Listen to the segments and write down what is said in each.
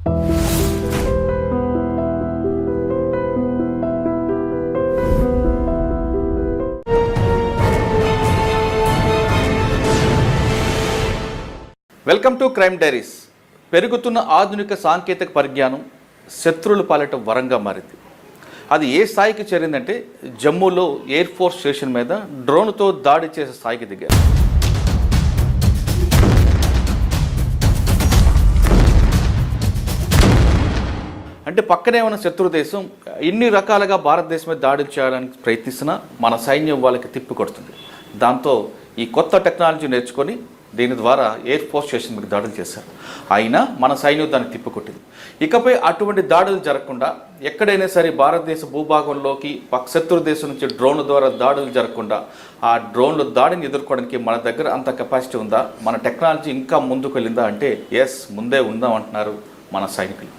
Welcome to crime diaries. పెరుగుతున్న ఆధునిక సాంకేతిక పరిజ్ఞానం శత్రువుల పాలిట వరంగా మారింది. అది ఏ స్థాయికి చేరిందంటే జమ్మూలో ఎయిర్ ఫోర్స్ స్టేషన్ మీద డ్రోన్తో దాడి చేసే స్థాయికి దిగారు. అంటే పక్కనే ఉన్న శత్రు దేశం ఇన్ని రకాలుగా భారతదేశం మీద దాడులు చేయడానికి ప్రయత్నిస్తున్నా మన సైన్యం వాళ్ళకి తిప్పి కొడుతుంది. దాంతో ఈ కొత్త టెక్నాలజీ నేర్చుకొని దీని ద్వారా ఎయిర్ ఫోర్స్ స్టేషన్ మీకు దాడులు చేశారు. అయినా మన సైన్యం దాన్ని తిప్పికొట్టింది. ఇకపై అటువంటి దాడులు జరగకుండా ఎక్కడైనా సరే భారతదేశ భూభాగంలోకి శత్రు దేశం నుంచి డ్రోన్ల ద్వారా దాడులు జరగకుండా ఆ డ్రోన్ల దాడిని ఎదుర్కోవడానికి మన దగ్గర అంత కెపాసిటీ ఉందా, మన టెక్నాలజీ ఇంకా ముందుకు వెళ్ళిందా అంటే ఎస్, ముందే ఉందాం అంటున్నారు మన సైనికులు.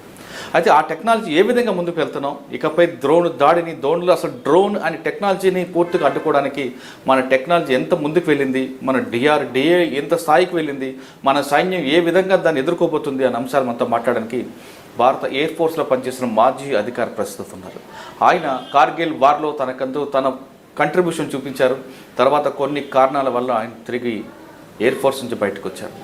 అయితే ఆ టెక్నాలజీ ఏ విధంగా ముందుకు వెళ్తున్నాం, ఇకపై డ్రోన్లు అసలు డ్రోన్ అనే టెక్నాలజీని పూర్తిగా అడ్డుకోవడానికి మన టెక్నాలజీ ఎంత ముందుకు వెళ్ళింది, మన డిఆర్డిఏ ఎంత స్థాయికి వెళ్ళింది, మన సైన్యం ఏ విధంగా దాన్ని ఎదుర్కోబోతుంది అనే అంశాలు మనతో మాట్లాడడానికి భారత ఎయిర్ ఫోర్స్లో పనిచేసిన మాజీ అధికారి ప్రస్తుతం ఉన్నారు. ఆయన కార్గిల్ వార్లో తన కంట్రిబ్యూషన్ చూపించారు. తర్వాత కొన్ని కారణాల వల్ల ఆయన తిరిగి ఎయిర్ ఫోర్స్ నుంచి బయటకు వచ్చారు.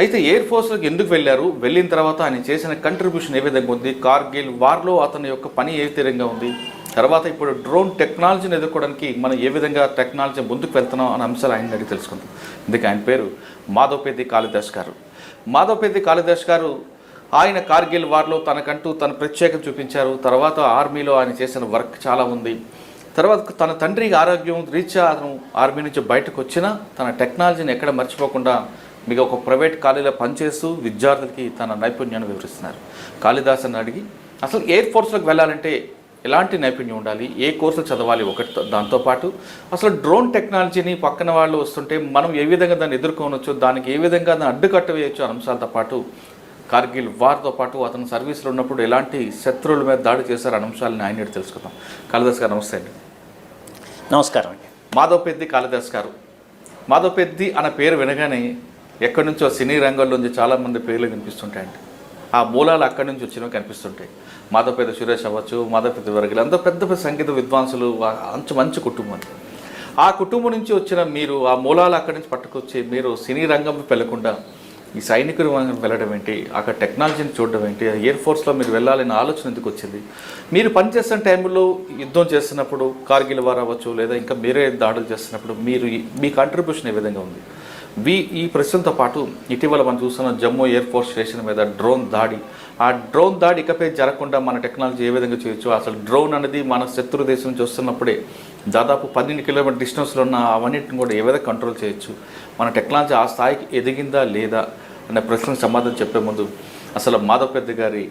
అయితే ఎయిర్ ఫోర్స్లోకి ఎందుకు వెళ్ళారు, వెళ్ళిన తర్వాత ఆయన చేసిన కంట్రిబ్యూషన్ ఏ విధంగా ఉంది, కార్గిల్ వార్లో అతని యొక్క పని ఏ విధంగా ఉంది, తర్వాత ఇప్పుడు డ్రోన్ టెక్నాలజీని ఎదుర్కోవడానికి మనం ఏ విధంగా టెక్నాలజీ ముందుకు వెళ్తున్నాం అనే అంశాలు ఆయన అడిగి తెలుసుకుందాం. ఇందుకే ఆయన పేరు మాధవపేది కాళిదాస్ గారు. మాధవపేది కాళిదాస్ గారు ఆయన కార్గిల్ వార్లో తనకంటూ తన ప్రత్యేకత చూపించారు. తర్వాత ఆర్మీలో ఆయన చేసిన వర్క్ చాలా ఉంది. తర్వాత తన తండ్రి ఆరోగ్యం రీత్యా అతను ఆర్మీ నుంచి బయటకు వచ్చినా తన టెక్నాలజీని ఎక్కడ మర్చిపోకుండా మీకు ఒక ప్రైవేట్ కాలేజీలో పనిచేస్తూ విద్యార్థులకి తన నైపుణ్యాన్ని వివరిస్తున్నారు. కాళిదాస్ అడిగి అసలు ఎయిర్ ఫోర్స్లోకి వెళ్ళాలంటే ఎలాంటి నైపుణ్యం ఉండాలి, ఏ కోర్సులు చదవాలి ఒకటి, దాంతోపాటు అసలు డ్రోన్ టెక్నాలజీని పక్కన వాళ్ళు వస్తుంటే మనం ఏ విధంగా దాన్ని ఎదుర్కోవచ్చు, దానికి ఏ విధంగా దాన్ని అడ్డుకట్ట వేయచ్చు అనే అంశాలతో పాటు కార్గిల్ వార్తో పాటు అతను సర్వీస్లో ఉన్నప్పుడు ఎలాంటి శత్రువుల మీద దాడి చేశారు అనే అంశాలని ఆయన తెలుసుకుందాం. కాళిదాస్ గారు నమస్తే అండి. నమస్కారం అండి. మాధవపేది కాళిదాస్ గారు. మాధవపేది అనే పేరు వినగానే ఎక్కడి నుంచో సినీ రంగంలో నుంచి చాలామంది పేర్లు కనిపిస్తుంటాయండి. ఆ మూలాలు అక్కడి నుంచి వచ్చినవి కనిపిస్తుంటాయి. మాధవపేది సురేష్ అవ్వచ్చు, మాధవపేది వర్గలు, అందరూ పెద్ద పెద్ద సంగీత విద్వాంసులు, మంచి కుటుంబం. ఆ కుటుంబం నుంచి వచ్చిన మీరు ఆ మూలాలు అక్కడి నుంచి పట్టుకొచ్చి మీరు సినీ రంగంలో వెళ్లకుండా ఈ సైనికులు వెళ్ళడం ఏంటి, అక్కడ టెక్నాలజీని చూడడం ఏంటి, ఎయిర్ ఫోర్స్లో మీరు వెళ్ళాలనే ఆలోచన ఎందుకు వచ్చింది, మీరు పనిచేస్తున్న టైంలో యుద్ధం చేస్తున్నప్పుడు కార్గిల్ వార్ అవ్వచ్చు లేదా ఇంకా మీరే దాడులు చేస్తున్నప్పుడు మీ కాంట్రిబ్యూషన్ ఏ విధంగా ఉంది? ఈ ప్రశ్నలతో పాటు ఇటీవల మనం చూస్తున్న జమ్మూ ఎయిర్ ఫోర్స్ స్టేషన్ మీద డ్రోన్ దాడి, ఆ డ్రోన్ దాడి ఇకపై జరగకుండా మన టెక్నాలజీ ఏ విధంగా చేయొచ్చు, అసలు డ్రోన్ అనేది మన శత్రు దేశం నుంచి వస్తున్నప్పుడే దాదాపు 12 కిలోమీటర్ డిస్టెన్స్లో ఉన్న అవన్నిటిని కూడా ఏ విధంగా కంట్రోల్ చేయొచ్చు, మన టెక్నాలజీ ఆ స్థాయికి ఎదిగిందా లేదా అనే ప్రశ్నకు సమాధానం చెప్పే ముందు అసలు మాధవపేది గారి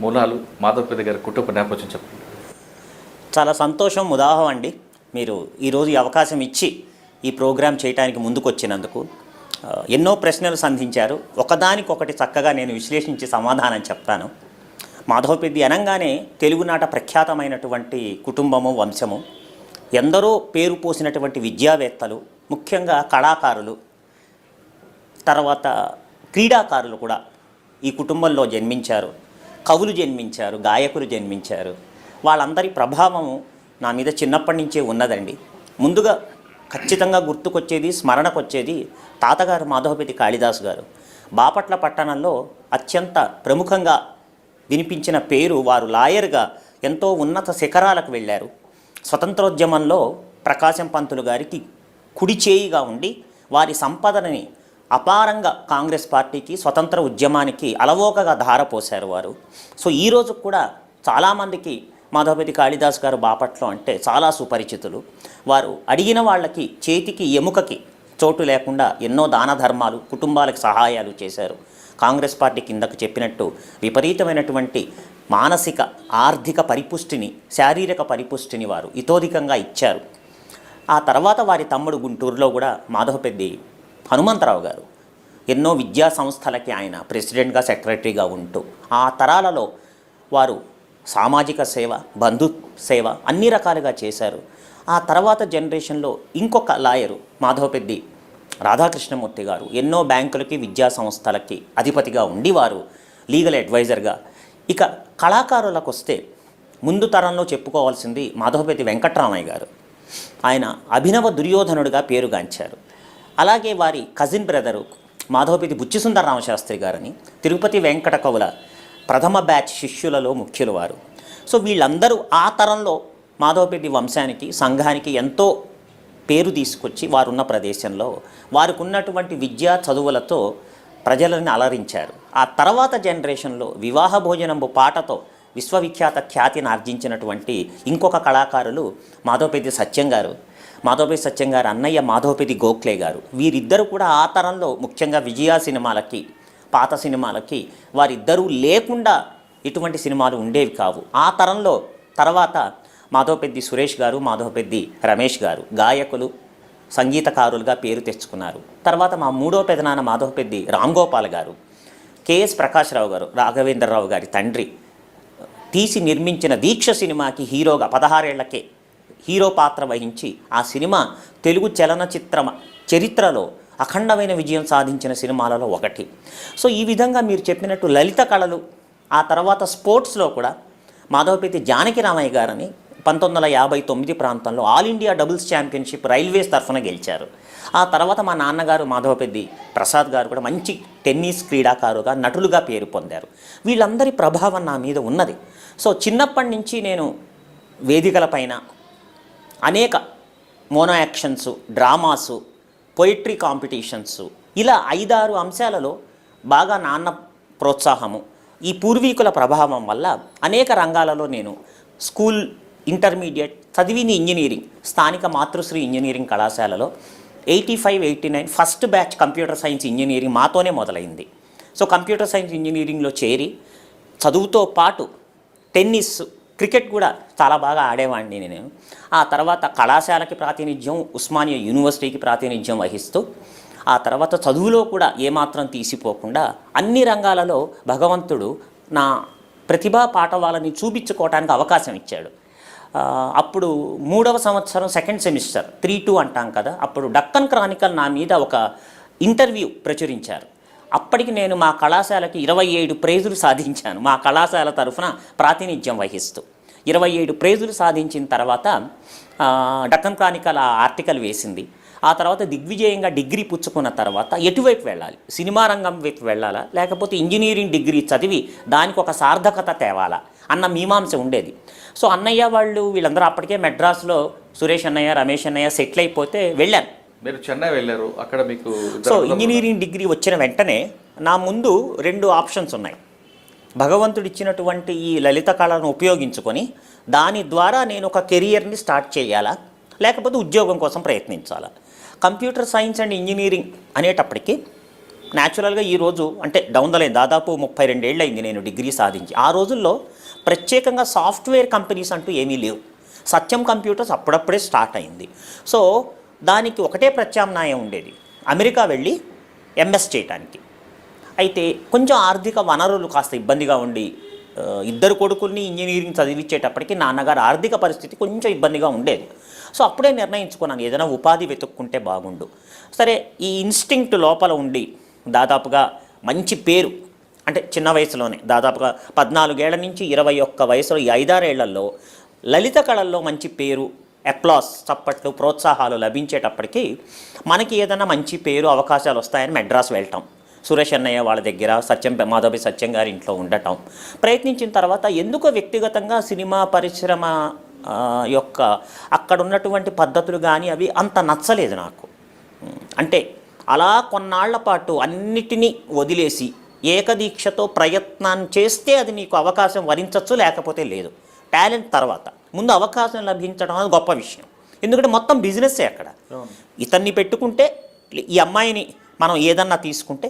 మూలాలు, మాధవపేది గారి కుటుంబ నేపథ్యం చెప్పండి. చాలా సంతోషం, ఉదాహరణ అండి మీరు ఈరోజు ఈ అవకాశం ఇచ్చి ఈ ప్రోగ్రాం చేయడానికి ముందుకు వచ్చినందుకు. ఎన్నో ప్రశ్నలు సంధించారు, ఒకదానికొకటి చక్కగా నేను విశ్లేషించి సమాధానం చెప్తాను. మాధవపేది అనగానే తెలుగునాట ప్రఖ్యాతమైనటువంటి కుటుంబము, వంశము, ఎందరో పేరు పోసినటువంటి విద్యావేత్తలు, ముఖ్యంగా కళాకారులు, తర్వాత క్రీడాకారులు కూడా ఈ కుటుంబంలో జన్మించారు. కవులు జన్మించారు, గాయకులు జన్మించారు. వాళ్ళందరి ప్రభావము నా మీద చిన్నప్పటి నుంచే ఉన్నదండి. ముందుగా ఖచ్చితంగా గుర్తుకొచ్చేది, స్మరణకొచ్చేది తాతగారు మాధవపేది కాళిదాస్ గారు. బాపట్ల పట్టణంలో అత్యంత ప్రముఖంగా వినిపించిన పేరు. వారు లాయర్గా ఎంతో ఉన్నత శిఖరాలకు వెళ్ళారు. స్వతంత్రోద్యమంలో ప్రకాశం పంతులు గారికి కుడి చేయిగా ఉండి వారి సంపదనని అపారంగా కాంగ్రెస్ పార్టీకి, స్వతంత్ర ఉద్యమానికి అలవోకగా ధారపోశారు వారు. సో ఈరోజు కూడా చాలామందికి మాధవపేది కాళిదాస్ గారు బాపట్లో అంటే చాలా సుపరిచితులు. వారు అడిగిన వాళ్ళకి చేతికి ఎముకకి చోటు లేకుండా ఎన్నో దాన ధర్మాలు, కుటుంబాలకు సహాయాలు చేశారు. కాంగ్రెస్ పార్టీ కిందకు చెప్పినట్టు విపరీతమైనటువంటి మానసిక, ఆర్థిక పరిపుష్టిని, శారీరక పరిపుష్టిని వారు ఇతోధికంగా ఇచ్చారు. ఆ తర్వాత వారి తమ్ముడు గుంటూరులో కూడా మాధవపేది హనుమంతరావు గారు ఎన్నో విద్యా సంస్థలకి ఆయన ప్రెసిడెంట్గా, సెక్రటరీగా ఉంటూ ఆ తరాలలో వారు సామాజిక సేవ, బంధు సేవ అన్ని రకాలుగా చేశారు. ఆ తర్వాత జనరేషన్లో ఇంకొక లాయరు మాధవపేది రాధాకృష్ణమూర్తి గారు ఎన్నో బ్యాంకులకి, విద్యా సంస్థలకి అధిపతిగా ఉండి వారు లీగల్ అడ్వైజర్గా ఇక కళాకారులకు వస్తే ముందు తరంలో చెప్పుకోవాల్సింది మాధవపతి వెంకట్రామయ్య గారు. ఆయన అభినవ దుర్యోధనుడిగా పేరుగాంచారు. అలాగే వారి కజిన్ బ్రదరు మాధవపతి బుచ్చిసుందర రామశాస్త్రి గారని, తిరుపతి వెంకట కవుల ప్రథమ బ్యాచ్ శిష్యులలో ముఖ్యులు వారు. సో వీళ్ళందరూ ఆ తరంలో మాధవపతి వంశానికి, సంఘానికి ఎంతో పేరు తీసుకొచ్చి వారున్న ప్రదేశంలో వారికి ఉన్నటువంటి విద్యా చదువులతో ప్రజలను అలరించారు. ఆ తర్వాత జనరేషన్లో వివాహ భోజనంబు పాటతో విశ్వవిఖ్యాత ఖ్యాతిని ఆర్జించినటువంటి ఇంకొక కళాకారులు మాధవపతి సత్యం గారు, మాధవపతి సత్యం గారు అన్నయ్య మాధవపతి గోఖలే గారు. వీరిద్దరూ కూడా ఆ తరంలో ముఖ్యంగా విజయ సినిమాలకి, పాత సినిమాలకి వారిద్దరూ లేకుండా ఇటువంటి సినిమాలు ఉండేవి కావు. ఆ తరంలో తర్వాత మాధవపెద్ది సురేష్ గారు, మాధవపెద్ది రమేష్ గారు గాయకులు, సంగీతకారులుగా పేరు తెచ్చుకున్నారు. తర్వాత మా మూడో పెదనాన్న మాధవపెద్ది రామ్ గోపాల్ గారు, కెఎస్ ప్రకాశ్రావు గారు, రాఘవేంద్రరావు గారి తండ్రి తీసి నిర్మించిన దీక్ష సినిమాకి హీరోగా 16 ఏళ్లకే హీరో పాత్ర వహించి ఆ సినిమా తెలుగు చలనచిత్ర చరిత్రలో అఖండమైన విజయం సాధించిన సినిమాలలో ఒకటి. సో ఈ విధంగా మీరు చెప్పినట్టు లలిత కళలు, ఆ తర్వాత స్పోర్ట్స్లో కూడా మాధవపతి జానకి రామయ్య గారని 1959 ప్రాంతంలో all India doubles championship railways తరఫున గెలిచారు. ఆ తర్వాత మా నాన్నగారు మాధవపెద్ది ప్రసాద్ గారు కూడా మంచి టెన్నిస్ క్రీడాకారుగా, నటులుగా పేరు పొందారు. వీళ్ళందరి ప్రభావం నా మీద ఉన్నది. సో చిన్నప్పటి నుంచి నేను వేదికలపైన అనేక mono actions, dramas, poetry competitions, ఇలా 5-6 అంశాలలో బాగా నాన్న ప్రోత్సాహము, ఈ పూర్వీకుల ప్రభావం వల్ల అనేక రంగాలలో నేను స్కూల్, ఇంటర్మీడియట్ చదివింది ఇంజనీరింగ్ స్థానిక మాతృశ్రీ ఇంజనీరింగ్ కళాశాలలో 85-89 first batch computer science engineering మాతోనే మొదలైంది. సో కంప్యూటర్ సైన్స్ ఇంజనీరింగ్లో చేరి చదువుతో పాటు టెన్నిస్, క్రికెట్ కూడా చాలా బాగా ఆడేవాడిని నేను. ఆ తర్వాత కళాశాలకి ప్రాతినిధ్యం, ఉస్మానియా యూనివర్సిటీకి ప్రాతినిధ్యం వహిస్తూ ఆ తర్వాత చదువులో కూడా ఏమాత్రం తీసిపోకుండా అన్ని రంగాలలో భగవంతుడు నా ప్రతిభా పాఠవాలని చూపించుకోవడానికి అవకాశం ఇచ్చాడు. అప్పుడు 3వ సంవత్సరం సెకండ్ సెమిస్టర్ 3-2 అంటాం కదా, అప్పుడు డక్కన్ క్రానికల్ నా మీద ఒక ఇంటర్వ్యూ ప్రచురించారు. అప్పటికి నేను మా కళాశాలకి 27 ప్రైజులు సాధించాను. మా కళాశాల తరఫున ప్రాతినిధ్యం వహిస్తూ 27 ప్రైజులు సాధించిన తర్వాత డక్కన్ క్రానికల్ ఆ ఆర్టికల్ వేసింది. ఆ తర్వాత దిగ్విజయంగా డిగ్రీ పుచ్చుకున్న తర్వాత ఎటువైపు వెళ్ళాలి, సినిమా రంగం వైపు వెళ్ళాలా లేకపోతే ఇంజనీరింగ్ డిగ్రీ చదివి దానికి ఒక సార్థకత తేవాలా అన్న మీమాంస ఉండేది. సో అన్నయ్య వాళ్ళు వీళ్ళందరూ అప్పటికే మెడ్రాస్లో సురేష్ అన్నయ్య, రమేష్ అన్నయ్య సెటిల్ అయిపోతే వెళ్ళాను. మీరు చెన్నై వెళ్ళారు, అక్కడ మీకు సో ఇంజనీరింగ్ డిగ్రీ వచ్చిన వెంటనే నా ముందు 2 ఆప్షన్స్ ఉన్నాయి. భగవంతుడు ఇచ్చినటువంటి ఈ లలిత కళను ఉపయోగించుకొని దాని ద్వారా నేను ఒక కెరియర్ని స్టార్ట్ చేయాలా లేకపోతే ఉద్యోగం కోసం ప్రయత్నించాలా. కంప్యూటర్ సైన్స్ అండ్ ఇంజనీరింగ్ అనేటప్పటికీ న్యాచురల్గా ఈరోజు అంటే డౌన్ ద లైన్ దాదాపు 32 ఏళ్ళు అయింది నేను డిగ్రీ సాధించి. ఆ రోజుల్లో ప్రత్యేకంగా సాఫ్ట్వేర్ కంపెనీస్ అంటూ ఏమీ లేవు. సత్యం కంప్యూటర్స్ అప్పుడప్పుడే స్టార్ట్ అయింది. సో దానికి ఒకటే ప్రత్యామ్నాయం ఉండేది, అమెరికా వెళ్ళి ఎంఎస్ చేయడానికి. అయితే కొంచెం ఆర్థిక వనరులు కాస్త ఇబ్బందిగా ఉండి 2 కొడుకుల్ని ఇంజనీరింగ్ చదివించేటప్పటికి నాన్నగారు ఆర్థిక పరిస్థితి కొంచెం ఇబ్బందిగా ఉండేది. సో అప్పుడే నిర్ణయించుకున్నాను ఏదైనా ఉపాధి వెతుక్కుంటే బాగుండు. సరే, ఈ ఇన్స్టింక్ట్ లోపల ఉండి దాదాపుగా మంచి పేరు, అంటే చిన్న వయసులోనే దాదాపుగా 14 ఏళ్ల నుంచి 21 వయసులో ఈ 5-6 ఏళ్లలో లలిత కళల్లో మంచి పేరు, అప్లాస్, చప్పట్లు, ప్రోత్సాహాలు లభించేటప్పటికీ మనకి ఏదైనా మంచి పేరు, అవకాశాలు వస్తాయని మెడ్రాస్ వెళ్ళటం, సురేష్ అన్నయ్య వాళ్ళ దగ్గర మాధవపతి సత్యం గారి ఇంట్లో ఉండటం ప్రయత్నించిన తర్వాత ఎందుకో వ్యక్తిగతంగా సినిమా పరిశ్రమ యొక్క అక్కడ ఉన్నటువంటి పద్ధతులు కానీ అవి అంత నచ్చలేదు నాకు. అంటే అలా కొన్నాళ్ల పాటు అన్నిటినీ వదిలేసి ఏకదీక్షతో ప్రయత్నం చేస్తే అది నీకు అవకాశం వరించవచ్చు, లేకపోతే లేదు. టాలెంట్ తర్వాత ముందు అవకాశం లభించడం అనేది గొప్ప విషయం. ఎందుకంటే మొత్తం బిజినెస్సే అక్కడ. ఇతన్ని పెట్టుకుంటే, ఈ అమ్మాయిని మనం ఏదన్నా తీసుకుంటే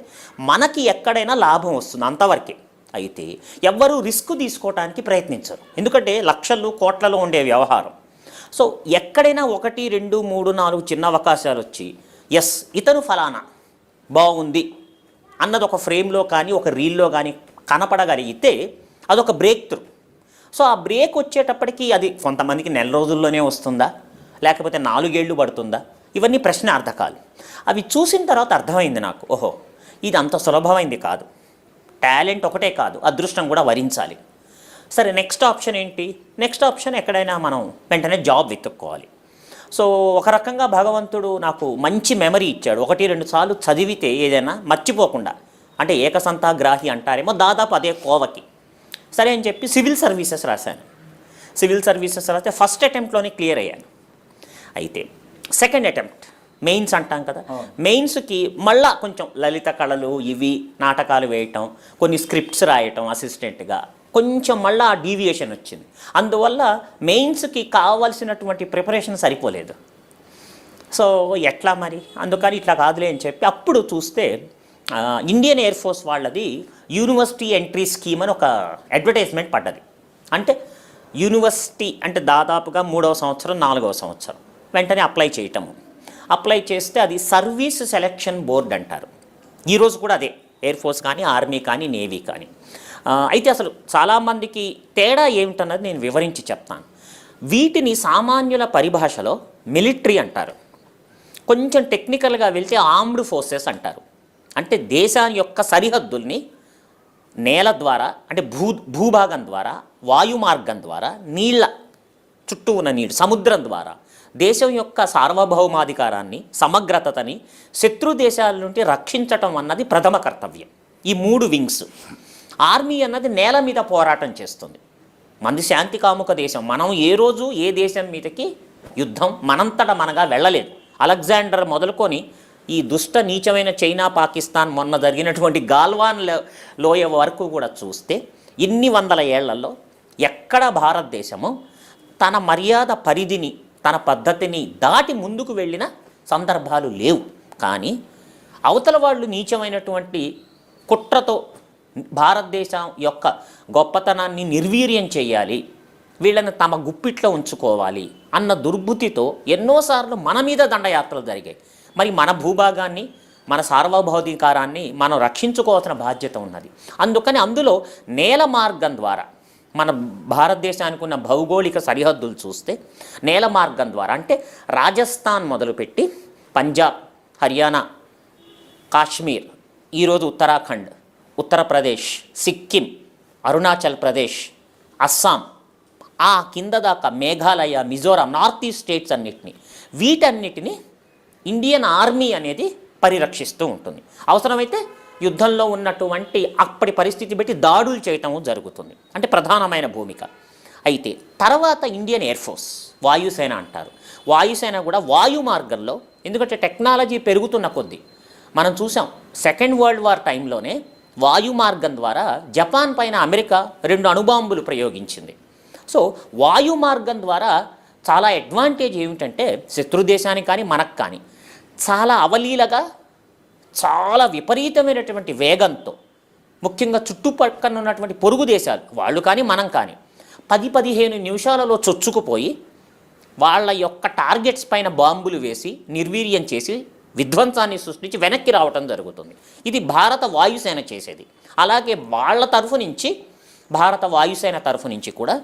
మనకి ఎక్కడైనా లాభం వస్తుంది, అంతవరకే. అయితే ఎవ్వరూ రిస్క్ తీసుకోవడానికి ప్రయత్నించరు, ఎందుకంటే లక్షలు కోట్లలో ఉండే వ్యవహారం. సో ఎక్కడైనా 1, 2, 3, 4 చిన్న అవకాశాలు వచ్చి ఎస్ ఇతను ఫలానా బాగుంది అన్నది ఒక ఫ్రేమ్లో కానీ ఒక రీల్లో కానీ కనపడగలిగితే అదొక బ్రేక్ త్రూ. సో ఆ బ్రేక్ వచ్చేటప్పటికి అది కొంతమందికి నెల రోజుల్లోనే వస్తుందా లేకపోతే 4 ఏళ్ళు పడుతుందా, ఇవన్నీ ప్రశ్నార్థకాలు. అవి చూసిన తర్వాత అర్థమైంది నాకు, ఓహో ఇది అంత సులభమైంది కాదు. టాలెంట్ ఒకటే కాదు, అదృష్టం కూడా వరించాలి. సరే, నెక్స్ట్ ఆప్షన్ ఏంటి? నెక్స్ట్ ఆప్షన్ ఎక్కడైనా మనం వెంటనే జాబ్ వెతుక్కోవాలి. సో ఒక రకంగా భగవంతుడు నాకు మంచి మెమరీ ఇచ్చాడు. 1-2 సార్లు చదివితే ఏదైనా మర్చిపోకుండా, అంటే ఏకసంతాగ్రాహి అంటారేమో, దాదాపు అదే కోవకి. సరే అని చెప్పి సివిల్ సర్వీసెస్ రాశాను. సివిల్ సర్వీసెస్ రాస్తే ఫస్ట్ అటెంప్ట్లోనే క్లియర్ అయ్యాను. అయితే సెకండ్ అటెంప్ట్ మెయిన్స్ అంటాం కదా, మెయిన్స్కి మళ్ళా కొంచెం లలిత కళలు ఇవి నాటకాలు వేయటం, కొన్ని స్క్రిప్ట్స్ రాయటం అసిస్టెంట్గా, కొంచెం మళ్ళీ ఆ డీవియేషన్ వచ్చింది. అందువల్ల మెయిన్స్కి కావాల్సినటువంటి ప్రిపరేషన్ సరిపోలేదు. సో ఎట్లా మరి? అందుకని ఇట్లా కాదులే అని చెప్పి అప్పుడు చూస్తే ఇండియన్ ఎయిర్ ఫోర్స్ వాళ్ళది యూనివర్సిటీ ఎంట్రీ స్కీమ్ అని ఒక అడ్వర్టైజ్మెంట్ పడ్డది. అంటే యూనివర్సిటీ అంటే దాదాపుగా 3వ సంవత్సరం 4వ సంవత్సరం వెంటనే అప్లై చేయటము. అప్లై చేస్తే అది సర్వీస్ సెలెక్షన్ బోర్డ్ అంటారు. ఈరోజు కూడా అదే, ఎయిర్ ఫోర్స్ కానీ ఆర్మీ కానీ నేవీ కానీ. అయితే అసలు చాలామందికి తేడా ఏమిటన్నది నేను వివరించి చెప్తాను. వీటిని సామాన్యుల పరిభాషలో మిలిటరీ అంటారు, కొంచెం టెక్నికల్గా వెళ్తే ఆర్మ్డ్ ఫోర్సెస్ అంటారు. అంటే దేశాన్ని యొక్క సరిహద్దుల్ని నేల ద్వారా, అంటే భూభాగం ద్వారా, వాయు మార్గం ద్వారా, నీళ్ళ చుట్టూ ఉన్న నీరు, సముద్రం ద్వారా దేశం యొక్క సార్వభౌమాధికారాన్ని, సమగ్రతని శత్రు దేశాల నుండి రక్షించటం అన్నది ప్రథమ కర్తవ్యం. ఈ 3 వింగ్స్. ఆర్మీ అన్నది నేల మీద పోరాటం చేస్తుంది. మనది శాంతి కాముక దేశం. మనం ఏ రోజు ఏ దేశం మీదకి యుద్ధం మనంతట మనగా వెళ్ళలేదు. అలెగ్జాండర్ మొదలుకొని ఈ దుష్ట నీచమైన చైనా, పాకిస్తాన్, మొన్న జరిగినటువంటి గాల్వాన్ లోయ వరకు కూడా చూస్తే ఇన్ని వందల ఏళ్లలో ఎక్కడ భారతదేశము తన మర్యాద పరిధిని, తన పద్ధతిని దాటి ముందుకు వెళ్ళిన సందర్భాలు లేవు. కానీ అవతల వాళ్ళు నీచమైనటువంటి కుట్రతో భారతదేశం యొక్క గొప్పతనాన్ని నిర్వీర్యం చేయాలి, వీళ్ళని తమ గుప్పిట్లో ఉంచుకోవాలి అన్న దుర్బుద్ధితో ఎన్నోసార్లు మన మీద దండయాత్రలు జరిగాయి. మరి మన భూభాగాన్ని, మన సార్వభౌమాధికారాన్ని మనం రక్షించుకోవాల్సిన బాధ్యత ఉన్నది. అందుకని అందులో నేల మార్గం ద్వారా, మన భారతదేశానికి ఉన్న భౌగోళిక సరిహద్దులు చూస్తే నేల మార్గం ద్వారా, అంటే రాజస్థాన్ మొదలుపెట్టి పంజాబ్, హర్యానా, కాశ్మీర్, ఈరోజు ఉత్తరాఖండ్, ఉత్తరప్రదేశ్, సిక్కిం, అరుణాచల్ ప్రదేశ్, అస్సాం, ఆ కింద దాకా Meghalaya, Mizoram, north east states అన్నిటినీ, వీటన్నిటిని ఇండియన్ ఆర్మీ అనేది పరిరక్షిస్తూ ఉంటుంది. అవసరమైతే యుద్ధంలో ఉన్నటువంటి అప్పటి పరిస్థితి బట్టి దాడులు చేయటము జరుగుతుంది. అంటే ప్రధానమైన భూమిక. అయితే తర్వాత ఇండియన్ ఎయిర్ ఫోర్స్, వాయుసేన అంటారు. వాయుసేన కూడా వాయు మార్గంలో, ఎందుకంటే టెక్నాలజీ పెరుగుతున్న కొద్దీ మనం చూసాం, సెకండ్ వరల్డ్ వార్ టైంలోనే వాయు మార్గం ద్వారా జపాన్ పైన అమెరికా 2 అణుబాంబులు ప్రయోగించింది. సో వాయు మార్గం ద్వారా చాలా అడ్వాంటేజ్ ఏమిటంటే శత్రు దేశానికి కానీ మనకు కానీ చాలా అవలీలగా, చాలా విపరీతమైనటువంటి వేగంతో, ముఖ్యంగా చుట్టుపక్కల ఉన్నటువంటి పొరుగు దేశాలు వాళ్ళు కానీ మనం కానీ 10-15 నిమిషాలలో చొచ్చుకుపోయి వాళ్ళ యొక్క టార్గెట్స్ పైన బాంబులు వేసి నిర్వీర్యం చేసి విధ్వంసాన్ని సృష్టించి వెనక్కి రావటం జరుగుతుంది. ఇది భారత వాయుసేన చేసేది. అలాగే వాళ్ళ తరఫు నుంచి, భారత వాయుసేన తరఫు నుంచి కూడా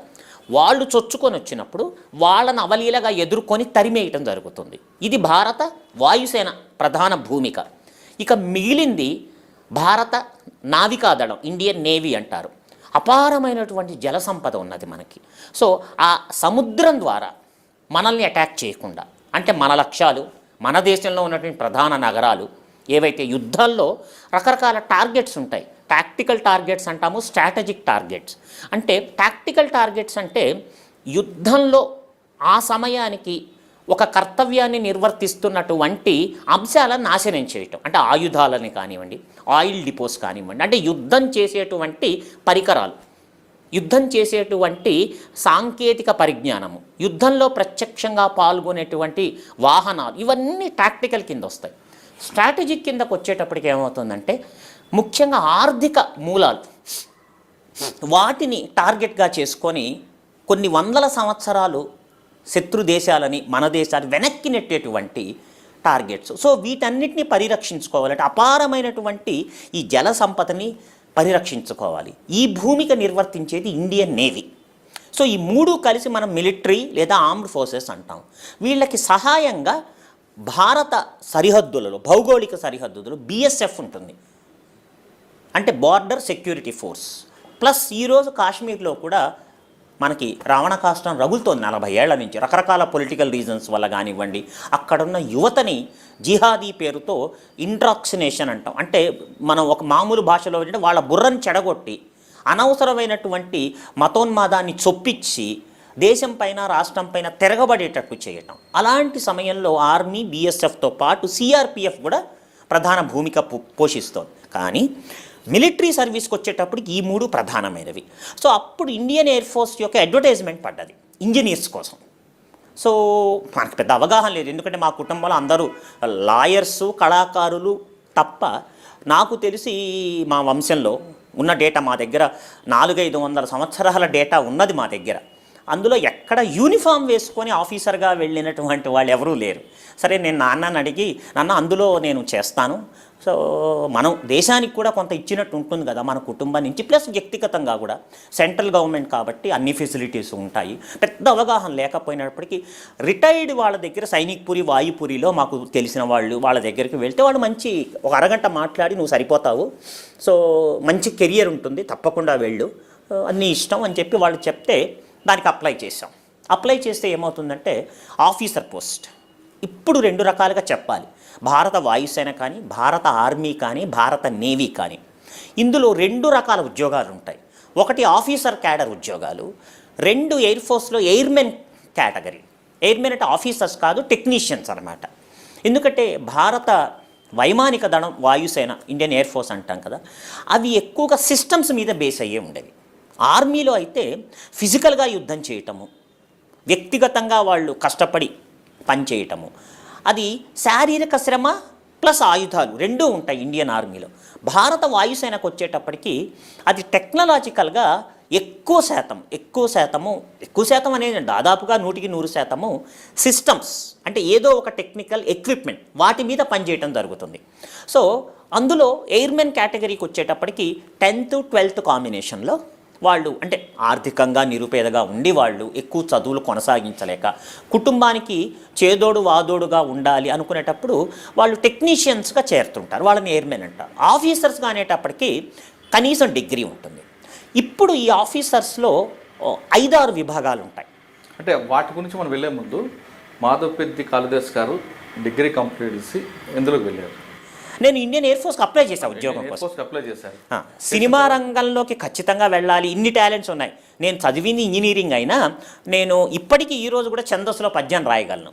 వాళ్ళు చొచ్చుకొని వచ్చినప్పుడు వాళ్ళను అవలీలగా ఎదుర్కొని తరిమేయటం జరుగుతుంది. ఇది భారత వాయుసేన ప్రధాన భూమిక. ఇక మిగిలింది భారత నావికాదళం, ఇండియన్ నేవీ అంటారు. అపారమైనటువంటి జల సంపద ఉన్నది మనకి. సో ఆ సముద్రం ద్వారా మనల్ని అటాక్ చేయకుండా, అంటే మన లక్ష్యాలు, మన దేశంలో ఉన్నటువంటి ప్రధాన నగరాలు ఏవైతే యుద్ధాల్లో రకరకాల టార్గెట్స్ ఉంటాయి. టాక్టికల్ టార్గెట్స్ అంటాము, స్ట్రాటజిక్ టార్గెట్స్. అంటే టాక్టికల్ టార్గెట్స్ అంటే యుద్ధంలో ఆ సమయానికి ఒక కర్తవ్యాన్ని నిర్వర్తిస్తున్నటువంటి అంశాలను నాశనం చేయటం. అంటే ఆయుధాలని కానివ్వండి, ఆయిల్ డిపోస్ కానివ్వండి, అంటే యుద్ధం చేసేటువంటి పరికరాలు, యుద్ధం చేసేటువంటి సాంకేతిక పరిజ్ఞానము, యుద్ధంలో ప్రత్యక్షంగా పాల్గొనేటువంటి వాహనాలు, ఇవన్నీ టాక్టికల్ కింద వస్తాయి. స్ట్రాటజిక్ కిందకు వచ్చేటప్పటికి ఏమవుతుందంటే ముఖ్యంగా ఆర్థిక మూలాలు, వాటిని టార్గెట్గా చేసుకొని కొన్ని వందల సంవత్సరాలు శత్రు దేశాలని, మన దేశాన్ని వెనక్కి నెట్టేటువంటి టార్గెట్స్. సో వీటన్నిటిని పరిరక్షించుకోవాలంటే అపారమైనటువంటి ఈ జల సంపదని పరిరక్షించుకోవాలి. ఈ భూమిక నిర్వర్తించేది ఇండియన్ నేవీ. సో ఈ 3 కలిసి మనం మిలిటరీ లేదా ఆర్మ్డ్ ఫోర్సెస్ అంటాం. వీళ్ళకి సహాయంగా భారత సరిహద్దులలో, భౌగోళిక సరిహద్దులలో BSF ఉంటుంది. అంటే బార్డర్ సెక్యూరిటీ ఫోర్స్. ప్లస్ ఈరోజు కాశ్మీర్లో కూడా మనకి రావణ కాష్టం రగులుతోంది 40 ఏళ్ల నుంచి, రకరకాల పొలిటికల్ రీజన్స్ వల్ల కానివ్వండి. అక్కడున్న యువతని జిహాదీ పేరుతో ఇండ్రాక్సినేషన్ అంటాం. అంటే మనం ఒక మామూలు భాషలో అంటే వాళ్ళ బుర్రని చెడగొట్టి అనవసరమైనటువంటి మతోన్మాదాన్ని చొప్పించి దేశం పైన రాష్ట్రం పైన తిరగబడేటట్టు చేయటం. అలాంటి సమయంలో ఆర్మీ, బీఎస్ఎఫ్తో పాటు సిఆర్పిఎఫ్ కూడా ప్రధాన భూమిక పోషిస్తోంది. కానీ మిలిటరీ సర్వీస్కి వచ్చేటప్పటికి ఈ 3 ప్రధానమైనవి. సో అప్పుడు ఇండియన్ ఎయిర్ ఫోర్స్ యొక్క అడ్వర్టైజ్మెంట్ పడ్డది ఇంజనీర్స్ కోసం. సో మనకు పెద్ద అవగాహన లేదు, ఎందుకంటే మా కుటుంబంలో అందరూ లాయర్సు, కళాకారులు తప్ప. నాకు తెలిసి మా వంశంలో ఉన్న డేటా, మా దగ్గర 400-500 సంవత్సరాల డేటా ఉన్నది మా దగ్గర. అందులో ఎక్కడ యూనిఫామ్ వేసుకొని ఆఫీసర్గా వెళ్ళినటువంటి వాళ్ళు ఎవరూ లేరు. సరే, నేను నాన్నని అడిగి, నాన్న అందులో నేను చేస్తాను, సో మనం దేశానికి కూడా కొంత ఇచ్చినట్టు ఉంటుంది కదా మన కుటుంబం నుంచి, ప్లస్ వ్యక్తిగతంగా కూడా సెంట్రల్ గవర్నమెంట్ కాబట్టి అన్ని ఫెసిలిటీస్ ఉంటాయి. పెద్ద అవగాహన లేకపోయినప్పటికీ రిటైర్డ్ వాళ్ళ దగ్గర సైనిక్పురి, వాయుపురిలో మాకు తెలిసిన వాళ్ళు, వాళ్ళ దగ్గరికి వెళ్తే వాళ్ళు మంచి ఒక అరగంట మాట్లాడి నువ్వు సరిపోతావు, సో మంచి కెరియర్ ఉంటుంది, తప్పకుండా వెళ్ళు, అన్నీ ఇష్టం అని చెప్పి వాళ్ళు చెప్తే దానికి అప్లై చేసాం. అప్లై చేస్తే ఏమవుతుందంటే ఆఫీసర్ పోస్ట్ ఇప్పుడు 2 రకాలుగా చెప్పాలి. భారత వాయుసేన కానీ, భారత ఆర్మీ కానీ, భారత నేవీ కానీ, ఇందులో 2 రకాల ఉద్యోగాలు ఉంటాయి. ఒకటి ఆఫీసర్ క్యాడర్ ఉద్యోగాలు, 2 ఎయిర్ ఫోర్స్లో ఎయిర్మెన్ కేటగిరీ. ఎయిర్మెన్ అంటే ఆఫీసర్స్ కాదు, టెక్నీషియన్స్ అనమాట. ఎందుకంటే భారత వైమానిక దళం, వాయుసేన, ఇండియన్ ఎయిర్ ఫోర్స్ అంటాం కదా, అవి ఎక్కువగా సిస్టమ్స్ మీద బేస్ అయ్యే ఉండేవి. ఆర్మీలో అయితే ఫిజికల్గా యుద్ధం చేయటము, వ్యక్తిగతంగా వాళ్ళు కష్టపడి పనిచేయటము, అది శారీరక శ్రమ ప్లస్ ఆయుధాలు 2 ఉంటాయి ఇండియన్ ఆర్మీలో. భారత వాయుసేనకు వచ్చేటప్పటికి అది టెక్నాలజికల్గా ఎక్కువ శాతం అనేది దాదాపుగా 100% సిస్టమ్స్, అంటే ఏదో ఒక టెక్నికల్ ఎక్విప్మెంట్ వాటి మీద పనిచేయటం జరుగుతుంది. సో అందులో ఎయిర్మెన్ కేటగిరీకి వచ్చేటప్పటికి 10th, 12th కాంబినేషన్లో వాళ్ళు, అంటే ఆర్థికంగా నిరుపేదగా ఉండి వాళ్ళు ఎక్కువ చదువులు కొనసాగించలేక కుటుంబానికి చేదోడు వాదోడుగా ఉండాలి అనుకునేటప్పుడు వాళ్ళు టెక్నీషియన్స్గా చేరుతుంటారు, వాళ్ళని ఎయిర్మెన్ అంటారు. ఆఫీసర్స్గా అనేటప్పటికీ కనీసం డిగ్రీ ఉంటుంది. ఇప్పుడు ఈ ఆఫీసర్స్లో 5-6 విభాగాలు ఉంటాయి. అంటే వాటి గురించి మనం వెళ్ళే ముందు మాధవపెద్ది కాళిదాస్ గారు డిగ్రీ కంప్లీట్ చేసి ఎందులోకి వెళ్ళారు? నేను ఇండియన్ ఎయిర్ ఫోర్స్కి అప్లై చేశాను ఉద్యోగం కోసం. అప్లై చేశారు. సినిమా రంగంలోకి ఖచ్చితంగా వెళ్ళాలి, ఇన్ని టాలెంట్స్ ఉన్నాయి. నేను చదివింది ఇంజనీరింగ్ అయినా నేను ఇప్పటికీ ఈరోజు కూడా ఛందస్సులో పద్యాన్ని రాయగలను.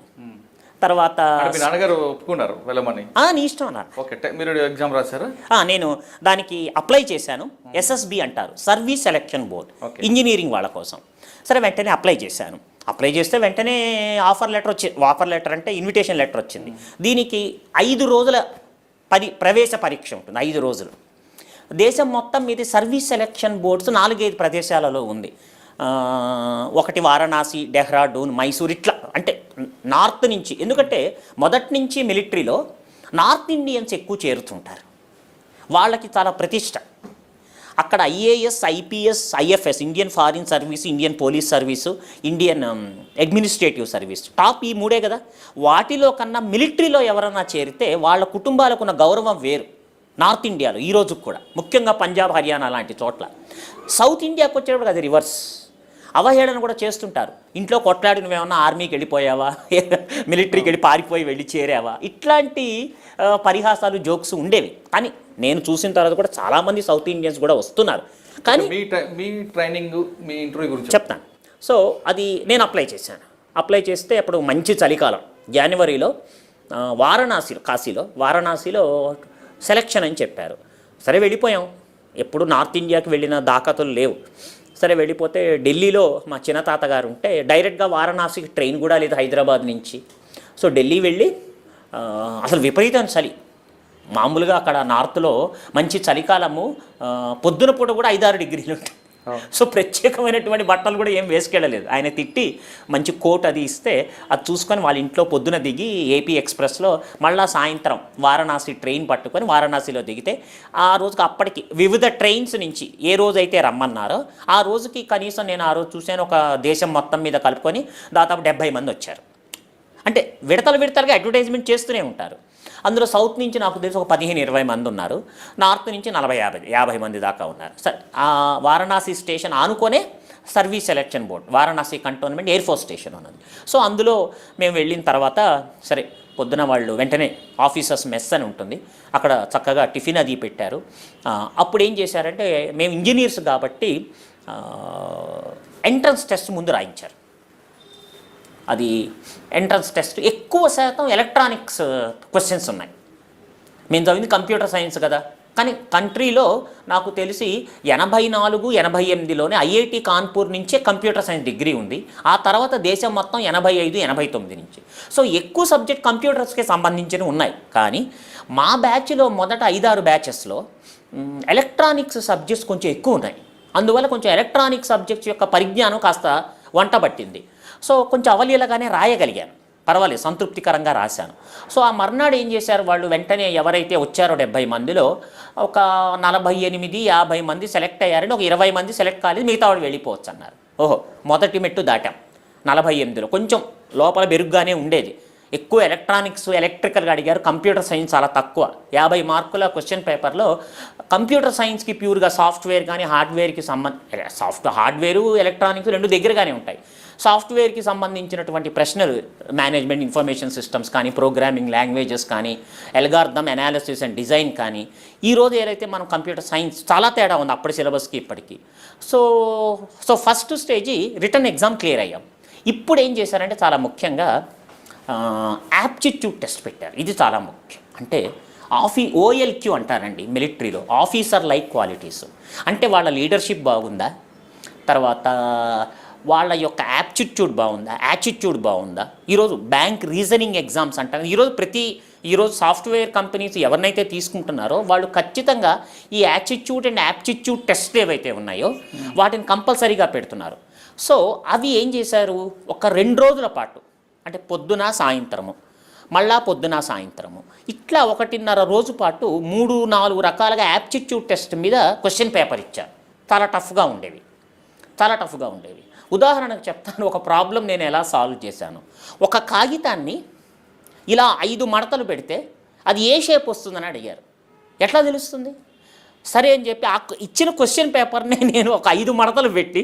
తర్వాత మీ నాన్నగారు ఒప్పుకున్నారు వెళ్ళమని? నీ ఇష్టం అన్నారు. ఓకే, మీరు ఎగ్జామ్ రాశారా? నేను దానికి అప్లై చేశాను. SSB అంటారు, సర్వీస్ సెలక్షన్ బోర్డ్, ఇంజనీరింగ్ వాళ్ళ కోసం. సరే, వెంటనే అప్లై చేశాను. అప్లై చేస్తే వెంటనే ఆఫర్ లెటర్ అంటే ఇన్విటేషన్ లెటర్ వచ్చింది. దీనికి 5 రోజుల ప్రవేశ పరీక్ష ఉంటుంది, 5 రోజులు. దేశం మొత్తం మీద సర్వీస్ సెలక్షన్ బోర్డ్స్ 4-5 ప్రదేశాలలో ఉంది. ఒకటి వారణాసి, డెహ్రాడూన్, మైసూర్, ఇట్లా అంటే నార్త్ నుంచి. ఎందుకంటే మొదటి నుంచి మిలిటరీలో నార్త్ ఇండియన్స్ ఎక్కువ చేరుతుంటారు, వాళ్ళకి చాలా ప్రతిష్ట. అక్కడ IAS, IPS, IFS, Indian foreign service, Indian police service, Indian administrative service, top ఈ 3 కదా. వాటిలో కన్నా మిలిటరీలో ఎవరన్నా చేరితే వాళ్ళ కుటుంబాలకు ఉన్న గౌరవం వేరు నార్త్ ఇండియాలో ఈ రోజుకు కూడా, ముఖ్యంగా పంజాబ్, హర్యానా లాంటి చోట్ల. సౌత్ ఇండియాకి వచ్చేటప్పుడు అది రివర్స్, అవహేళన కూడా చేస్తుంటారు. ఇంట్లో కొట్లాడి నువ్వేమన్నా ఆర్మీకి వెళ్ళిపోయావా, మిలిటరీకి వెళ్ళి వెళ్ళి చేరావా, ఇట్లాంటి పరిహాసాలు, జోక్స్ ఉండేవి. కానీ నేను చూసిన తర్వాత కూడా చాలామంది సౌత్ ఇండియన్స్ కూడా వస్తున్నారు. కానీ మీ ట్రైనింగ్, మీ ఇంటర్వ్యూ గురించి చెప్తాను. సో అది నేను అప్లై చేశాను. అప్లై చేస్తే అప్పుడు మంచి చలికాలం, జనవరిలో వారణాసిలో సెలక్షన్ అని చెప్పారు. సరే, వెళ్ళిపోయాం. ఎప్పుడు నార్త్ ఇండియాకి వెళ్ళిన దాఖతులు లేవు. సరే, వెళ్ళిపోతే ఢిల్లీలో మా చిన్న తాతగారు ఉంటే డైరెక్ట్గా వారణాసికి ట్రైన్ కూడా లేదు హైదరాబాద్ నుంచి. సో ఢిల్లీ వెళ్ళి అసలు విపరీతం చలి. మామూలుగా అక్కడ నార్త్లో మంచి చలికాలము, పొద్దున పూట కూడా 5-6 డిగ్రీలు ఉంటాయి. సో ప్రత్యేకమైనటువంటి బట్టలు కూడా ఏం వేసుకెళ్ళలేదు. ఆయన తిట్టి మంచి కోట్ అది ఇస్తే అది చూసుకొని వాళ్ళ ఇంట్లో పొద్దున దిగి AP ఎక్స్ప్రెస్లో మళ్ళీ సాయంత్రం వారణాసి ట్రైన్ పట్టుకొని వారణాసిలో దిగితే ఆ రోజుకి అప్పటికి వివిధ ట్రైన్స్ నుంచి ఏ రోజైతే రమ్మన్నారో ఆ రోజుకి కనీసం నేను ఆ రోజు చూశాను ఒక దేశం మొత్తం మీద కలుపుకొని దాదాపు 70 మంది వచ్చారు. అంటే విడతలుగా అడ్వర్టైజ్మెంట్ చేస్తూనే ఉంటారు. అందులో సౌత్ నుంచి నాకు తెలిసి ఒక 15-20 మంది ఉన్నారు, నార్త్ నుంచి 40-50 మంది దాకా ఉన్నారు. సరే, ఆ వారణాసి స్టేషన్ ఆనుకొనే service selection board, Varanasi cantonment air force station ఉన్నది. సో అందులో మేము వెళ్ళిన తర్వాత సరే పొద్దున వాళ్ళు వెంటనే ఆఫీసర్స్ మెస్ అని ఉంటుంది, అక్కడ చక్కగా టిఫిన్ అది పెట్టారు. అప్పుడు ఏం చేశారంటే మేము ఇంజనీర్స్ కాబట్టి ఎంట్రన్స్ టెస్ట్ ముందు రాయించారు. అది ఎంట్రన్స్ టెస్ట్ ఎక్కువ శాతం ఎలక్ట్రానిక్స్ క్వశ్చన్స్ ఉన్నాయి. మేము చదివింది కంప్యూటర్ సైన్స్ కదా, కానీ కంట్రీలో నాకు తెలిసి 84-88లోనే ఐఐటి కాన్పూర్ నుంచే కంప్యూటర్ సైన్స్ డిగ్రీ ఉంది. ఆ తర్వాత దేశం మొత్తం 85-89 నుంచి. సో ఎక్కువ సబ్జెక్ట్ కంప్యూటర్స్కి సంబంధించినవి ఉన్నాయి. కానీ మా బ్యాచ్లో మొదట 5-6 బ్యాచెస్లో ఎలక్ట్రానిక్స్ సబ్జెక్ట్స్ కొంచెం ఎక్కువ ఉన్నాయి. అందువల్ల కొంచెం ఎలక్ట్రానిక్ సబ్జెక్ట్స్ యొక్క పరిజ్ఞానం కాస్త వంట పట్టింది. సో కొంచెం అవలీలగానే రాయగలిగాను, పర్వాలేదు, సంతృప్తికరంగా రాశాను. సో ఆ మర్నాడు ఏం చేశారు వాళ్ళు, వెంటనే ఎవరైతే వచ్చారో 70 మందిలో ఒక 48-50 మంది సెలెక్ట్ అయ్యారని, ఒక 20 మంది సెలెక్ట్ కాలేదు, మిగతా వాడు వెళ్ళిపోవచ్చు అన్నారు. ఓహో, మొదటి మెట్టు దాటాం. 48లో కొంచెం లోపల బెరుగ్గానే ఉండేది. ఎక్కువ ఎలక్ట్రానిక్స్ ఎలక్ట్రికల్గా అడిగారు, కంప్యూటర్ సైన్స్ చాలా తక్కువ. 50 మార్కుల క్వశ్చన్ పేపర్లో కంప్యూటర్ సైన్స్కి ప్యూర్గా సాఫ్ట్వేర్ కానీ హార్డ్వేర్కి హార్డ్వేరు ఎలక్ట్రానిక్స్ రెండు దగ్గరగానే ఉంటాయి. సాఫ్ట్వేర్కి సంబంధించినటువంటి ప్రశ్నలు మేనేజ్మెంట్ ఇన్ఫర్మేషన్ సిస్టమ్స్ కానీ, ప్రోగ్రామింగ్ లాంగ్వేజెస్ కానీ, ఎల్గారిథమ్ అనాలిసిస్ అండ్ డిజైన్ కానీ, ఈరోజు ఏదైతే మనం కంప్యూటర్ సైన్స్ చాలా తేడా ఉంది అప్పటి సిలబస్కి ఇప్పటికి. So first stage return exam clear అయ్యాం. ఇప్పుడు ఏం చేశారంటే చాలా ముఖ్యంగా యాప్టిట్యూడ్ టెస్ట్ పెట్టారు. ఇది చాలా ముఖ్యం. అంటే OLQ అంటారండి మిలిటరీలో, ఆఫీసర్ లైక్ క్వాలిటీస్. అంటే వాళ్ళ లీడర్షిప్ బాగుందా, తర్వాత వాళ్ళ యొక్క యాప్టిట్యూడ్ బాగుందా, యాటిట్యూడ్ బాగుందా. ఈరోజు బ్యాంక్ రీజనింగ్ ఎగ్జామ్స్ అంటారు. ఈరోజు సాఫ్ట్వేర్ కంపెనీస్ ఎవరినైతే తీసుకుంటున్నారో వాళ్ళు ఖచ్చితంగా ఈ యాటిట్యూడ్ అండ్ యాప్టిట్యూడ్ టెస్ట్ ఏవైతే ఉన్నాయో వాటిని కంపల్సరీగా పెడుతున్నారు. సో అవి ఏం చేశారు, ఒక 2 రోజుల పాటు, అంటే పొద్దున సాయంత్రము, మళ్ళా పొద్దున సాయంత్రము, ఇట్లా 1.5 రోజు పాటు 3-4 రకాలుగా యాప్టిట్యూడ్ టెస్ట్ మీద క్వశ్చన్ పేపర్ ఇచ్చారు. చాలా టఫ్గా ఉండేవి. ఉదాహరణకు చెప్తాను, ఒక ప్రాబ్లం నేను ఎలా సాల్వ్ చేశాను. ఒక కాగితాన్ని ఇలా 5 మడతలు పెడితే అది ఏ షేప్ వస్తుందని అడిగారు. ఎట్లా తెలుస్తుంది? సరే అని చెప్పి ఆ ఇచ్చిన క్వశ్చన్ పేపర్ని నేను ఒక 5 మడతలు పెట్టి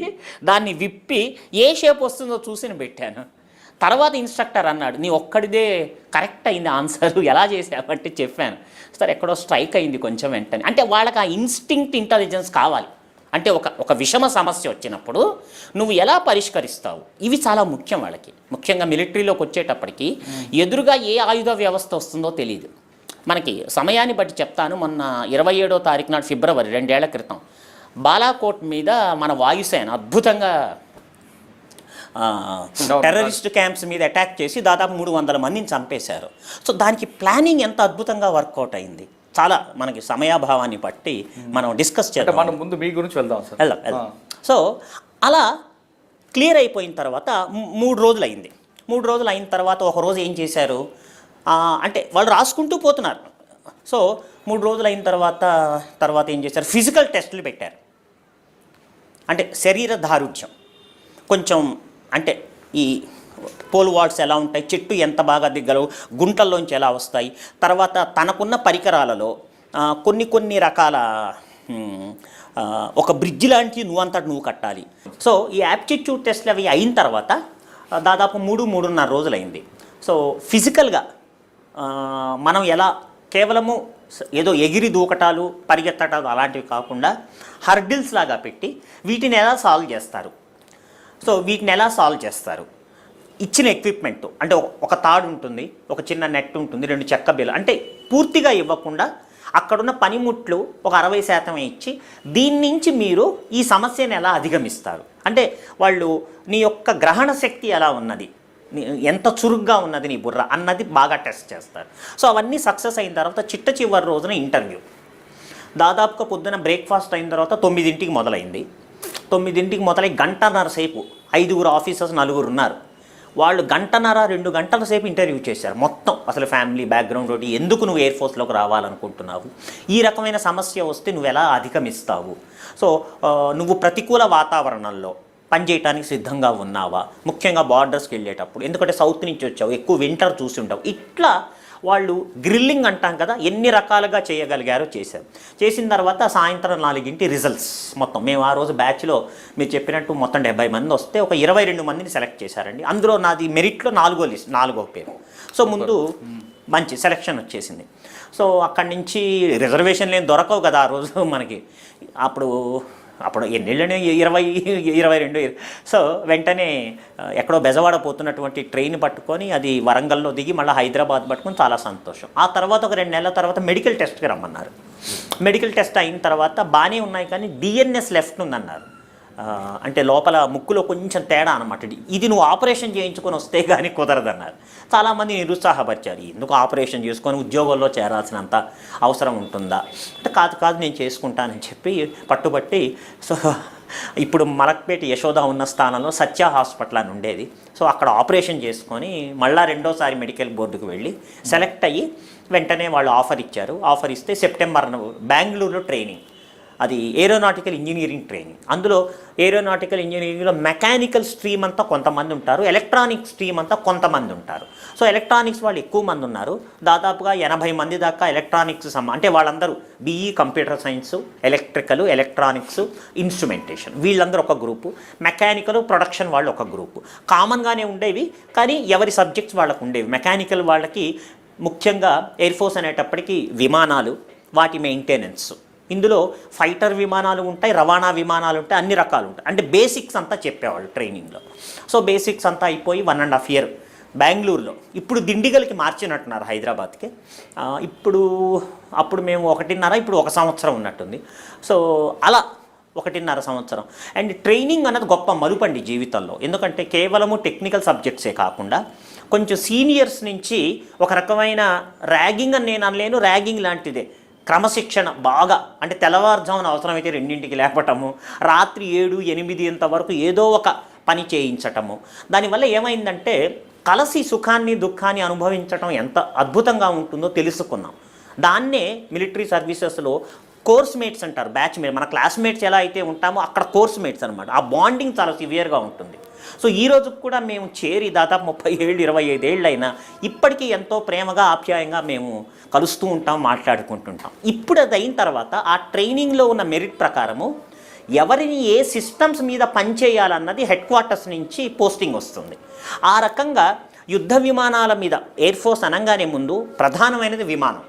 దాన్ని విప్పి ఏ షేప్ వస్తుందో చూసి పెట్టాను. తర్వాత ఇన్స్ట్రక్టర్ అన్నాడు, నీ ఒక్కడిదే కరెక్ట్ అయింది ఆన్సర్, ఎలా చేసావంటే చెప్పాను. సరే, ఎక్కడో స్ట్రైక్ అయింది కొంచెం వెంటనే. అంటే వాళ్ళకి ఆ ఇన్స్టింక్ట్ ఇంటెలిజెన్స్ కావాలి. అంటే ఒక విషమ సమస్య వచ్చినప్పుడు నువ్వు ఎలా పరిష్కరిస్తావు, ఇవి చాలా ముఖ్యం వాళ్ళకి. ముఖ్యంగా మిలిటరీలోకి వచ్చేటప్పటికి ఎదురుగా ఏ ఆయుధ వ్యవస్థ వస్తుందో తెలియదు మనకి. సమయాన్ని బట్టి చెప్తాను, మొన్న 27వ తారీఖు నాడు ఫిబ్రవరి 2 ఏళ్ల క్రితం బాలాకోట్ మీద మన వాయుసేన అద్భుతంగా టెర్రరిస్ట్ క్యాంప్స్ మీద అటాక్ చేసి దాదాపు 300 మందిని చంపేశారు. సో దానికి ప్లానింగ్ ఎంత అద్భుతంగా వర్కౌట్ అయింది. చాలా మనకి సమయాభావాన్ని బట్టి మనం డిస్కస్ చేద్దాం. మనం ముందు మీ గురించి వెళ్దాం. సో అలా క్లియర్ అయిపోయిన తర్వాత 3 రోజులు అయింది. 3 రోజులు అయిన తర్వాత ఒక రోజు ఏం చేశారు అంటే వాళ్ళు రాసుకుంటూ పోతున్నారు. సో 3 రోజులు అయిన తర్వాత ఏం చేశారు, ఫిజికల్ టెస్టులు పెట్టారు. అంటే శరీర దారుఢ్యం కొంచెం, అంటే ఈ పోల్ వాల్స్ ఎలా ఉంటాయి, చెట్టు ఎంత బాగా దిగ్గలవు, గుంటల్లోంచి ఎలా వస్తాయి, తర్వాత తనకున్న పరికరాలలో కొన్ని రకాల ఒక బ్రిడ్జ్ లాంటివి నువ్వు కట్టాలి. సో ఈ యాప్టిట్యూడ్ టెస్ట్లు అవి అయిన తర్వాత దాదాపు 3-3.5 రోజులైంది. సో ఫిజికల్గా మనం ఎలా కేవలము ఏదో ఎగిరి దూకటాలు పరిగెత్తటాలు అలాంటివి కాకుండా హర్డిల్స్ లాగా పెట్టి వీటిని ఎలా సాల్వ్ చేస్తారు. ఇచ్చిన ఎక్విప్మెంట్ అంటే ఒక తాడు ఉంటుంది, ఒక చిన్న నెట్ ఉంటుంది, 2 చెక్క బిల్ల, అంటే పూర్తిగా ఇవ్వకుండా అక్కడున్న పనిముట్లు ఒక 60% ఇచ్చి దీని నుంచి మీరు ఈ సమస్యను ఎలా అధిగమిస్తారు, అంటే వాళ్ళు నీ యొక్క గ్రహణ శక్తి ఎలా ఉన్నది, ఎంత చురుగ్గా ఉన్నది నీ బుర్ర అన్నది బాగా టెస్ట్ చేస్తారు. సో అవన్నీ సక్సెస్ అయిన తర్వాత చివరి రోజున ఇంటర్వ్యూ. దాదాపుగా పొద్దున బ్రేక్ఫాస్ట్ అయిన తర్వాత 9ంటికి మొదలైంది. 9ంటికి మొదలై 1.5 సేపు 5 ఆఫీసర్స్ 4 ఉన్నారు. వాళ్ళు 1.5-2 గంటల సేపు ఇంటర్వ్యూ చేశారు. మొత్తం అసలు ఫ్యామిలీ బ్యాక్గ్రౌండ్ ఒకటి, ఎందుకు నువ్వు ఎయిర్ ఫోర్స్లోకి రావాలనుకుంటున్నావు, ఈ రకమైన సమస్య వస్తే నువ్వు ఎలా అధిగమిస్తావు, సో నువ్వు ప్రతికూల వాతావరణంలో పనిచేయడానికి సిద్ధంగా ఉన్నావా, ముఖ్యంగా బార్డర్స్కి వెళ్ళేటప్పుడు, ఎందుకంటే సౌత్ నుంచి వచ్చావు, ఎక్కువ వింటర్ చూసి ఉంటావు. ఇట్లా వాళ్ళు గ్రిల్లింగ్ అంటాం కదా, ఎన్ని రకాలుగా చేయగలిగారో చేశారు. చేసిన తర్వాత సాయంత్రం 4 రిజల్ట్స్. మొత్తం మేము ఆ రోజు బ్యాచ్లో మీరు చెప్పినట్టు మొత్తం 70 మంది వస్తే ఒక 22 మందిని సెలెక్ట్ చేశారండి. అందులో నాది మెరిట్లో 4వ పేరు. సో ముందు మంచి సెలెక్షన్ వచ్చేసింది. సో అక్కడి నుంచి రిజర్వేషన్లు ఏం దొరకవు కదా ఆ రోజు మనకి. అప్పుడు ఎన్నేళ్ళని 22. సో వెంటనే ఎక్కడో బెజవాడ పోతున్నటువంటి ట్రైన్ పట్టుకొని అది వరంగల్లో దిగి మళ్ళీ హైదరాబాద్ పట్టుకొని చాలా సంతోషం. ఆ తర్వాత ఒక 2 నెలల తర్వాత మెడికల్ టెస్ట్కి రమ్మన్నారు. మెడికల్ టెస్ట్ అయిన తర్వాత బాగానే ఉన్నాయి కానీ డిఎన్ఎస్ లెఫ్ట్ ఉందన్నారు. అంటే లోపల ముక్కులో కొంచెం తేడా అనమాట. ఇది నువ్వు ఆపరేషన్ చేయించుకొని వస్తే కానీ కుదరదన్నారు. చాలామంది నిరుత్సాహపరిచారు. ఎందుకు ఆపరేషన్ చేసుకొని ఉద్యోగంలో చేరాల్సినంత అవసరం ఉంటుందా అంటే కాదు నేను చేసుకుంటానని చెప్పి పట్టుబట్టి. సో ఇప్పుడు మలక్పేట యశోద ఉన్న స్థానంలో సత్య హాస్పిటల్ అని ఉండేది. సో అక్కడ ఆపరేషన్ చేసుకొని మళ్ళీ 2వ మెడికల్ బోర్డుకు వెళ్ళి సెలెక్ట్ అయ్యి వెంటనే వాళ్ళు ఆఫర్ ఇచ్చారు. ఆఫర్ ఇస్తే సెప్టెంబర్ బెంగళూరులో ట్రైనింగ్, అది ఏరోనాటికల్ ఇంజనీరింగ్ ట్రైనింగ్. అందులో ఏరోనాటికల్ ఇంజనీరింగ్లో మెకానికల్ స్ట్రీమ్ అంతా కొంతమంది ఉంటారు, ఎలక్ట్రానిక్ స్ట్రీమ్ అంతా కొంతమంది ఉంటారు. సో ఎలక్ట్రానిక్స్ వాళ్ళు ఎక్కువ మంది ఉన్నారు, దాదాపుగా 80 మంది దాకా ఎలక్ట్రానిక్స్ అంటే వాళ్ళందరూ BE computer science, electrical, electronics, instrumentation వీళ్ళందరూ ఒక గ్రూపు, మెకానికల్ ప్రొడక్షన్ వాళ్ళు ఒక గ్రూపు. కామన్గానే ఉండేవి కానీ ఎవరి సబ్జెక్ట్స్ వాళ్ళకు ఉండేవి. మెకానికల్ వాళ్ళకి ముఖ్యంగా ఎయిర్ ఫోర్స్ అనేటప్పటికీ విమానాలు, వాటి మెయింటెనెన్స్, ఇందులో ఫైటర్ విమానాలు ఉంటాయి, రవాణా విమానాలు ఉంటాయి, అన్ని రకాలు ఉంటాయి. అంటే బేసిక్స్ అంతా చెప్పేవాళ్ళు ట్రైనింగ్లో. సో బేసిక్స్ అంతా అయిపోయి 1.5 ఇయర్ బెంగళూరులో. ఇప్పుడు దిండిగల్కి మార్చినట్టున్నారు హైదరాబాద్కి. అప్పుడు మేము 1.5, ఇప్పుడు 1 సంవత్సరం ఉన్నట్టుంది. సో అలా 1.5 సంవత్సరం. అండ్ ట్రైనింగ్ అన్నది గొప్ప మలుపండి జీవితంలో. ఎందుకంటే కేవలము టెక్నికల్ సబ్జెక్ట్సే కాకుండా కొంచెం సీనియర్స్ నుంచి ఒక రకమైన ర్యాగింగ్ అని నేను అనలేను, ర్యాగింగ్ లాంటిదే, క్రమశిక్షణ బాగా. అంటే తెల్లవారుజామున అవసరమైతే 2ంటికి లేపటము, రాత్రి 7, 8 వరకు ఏదో ఒక పని చేయించటము. దానివల్ల ఏమైందంటే కలిసి సుఖాన్ని దుఃఖాన్ని అనుభవించటం ఎంత అద్భుతంగా ఉంటుందో తెలుసుకున్నాం. దాన్నే మిలిటరీ సర్వీసెస్లో కోర్స్ మేట్స్ అంటారు. బ్యాచ్ మేట్, మన క్లాస్మేట్స్ ఎలా అయితే ఉంటామో అక్కడ కోర్స్ మేట్స్ అనమాట. ఆ బాండింగ్ చాలా సివియర్గా ఉంటుంది. సో ఈ రోజుకు కూడా మేము చేరి దాదాపు 30 ఏళ్ళు 25 ఏళ్ళు అయినా ఇప్పటికీ ఎంతో ప్రేమగా ఆప్యాయంగా మేము కలుస్తూ ఉంటాం, మాట్లాడుకుంటుంటాం. ఇప్పుడు అది అయిన తర్వాత ఆ ట్రైనింగ్లో ఉన్న మెరిట్ ప్రకారము ఎవరిని ఏ సిస్టమ్స్ మీద పనిచేయాలన్నది హెడ్ క్వార్టర్స్ నుంచి పోస్టింగ్ వస్తుంది. ఆ రకంగా యుద్ధ విమానాల మీద ఎయిర్ ఫోర్స్ అనగానే ముందు ప్రధానమైనది విమానం.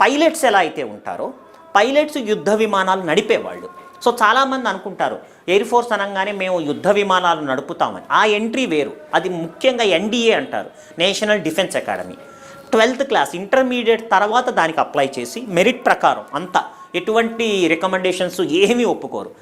పైలట్స్ ఎలా అయితే ఉంటారో పైలట్స్ యుద్ధ విమానాలు నడిపేవాళ్ళు. సో చాలామంది అనుకుంటారు ఎయిర్ ఫోర్స్ అనగానే మేము యుద్ధ విమానాలు నడుపుతామని. ఆ ఎంట్రీ వేరు. అది ముఖ్యంగా ఎన్డీఏ అంటారు, national defence academy. 12th class intermediate తర్వాత దానికి అప్లై చేసి మెరిట్ ప్రకారం అంతా ఎటువంటి రికమెండేషన్స్ ఏమీ ఒప్పుకోరు.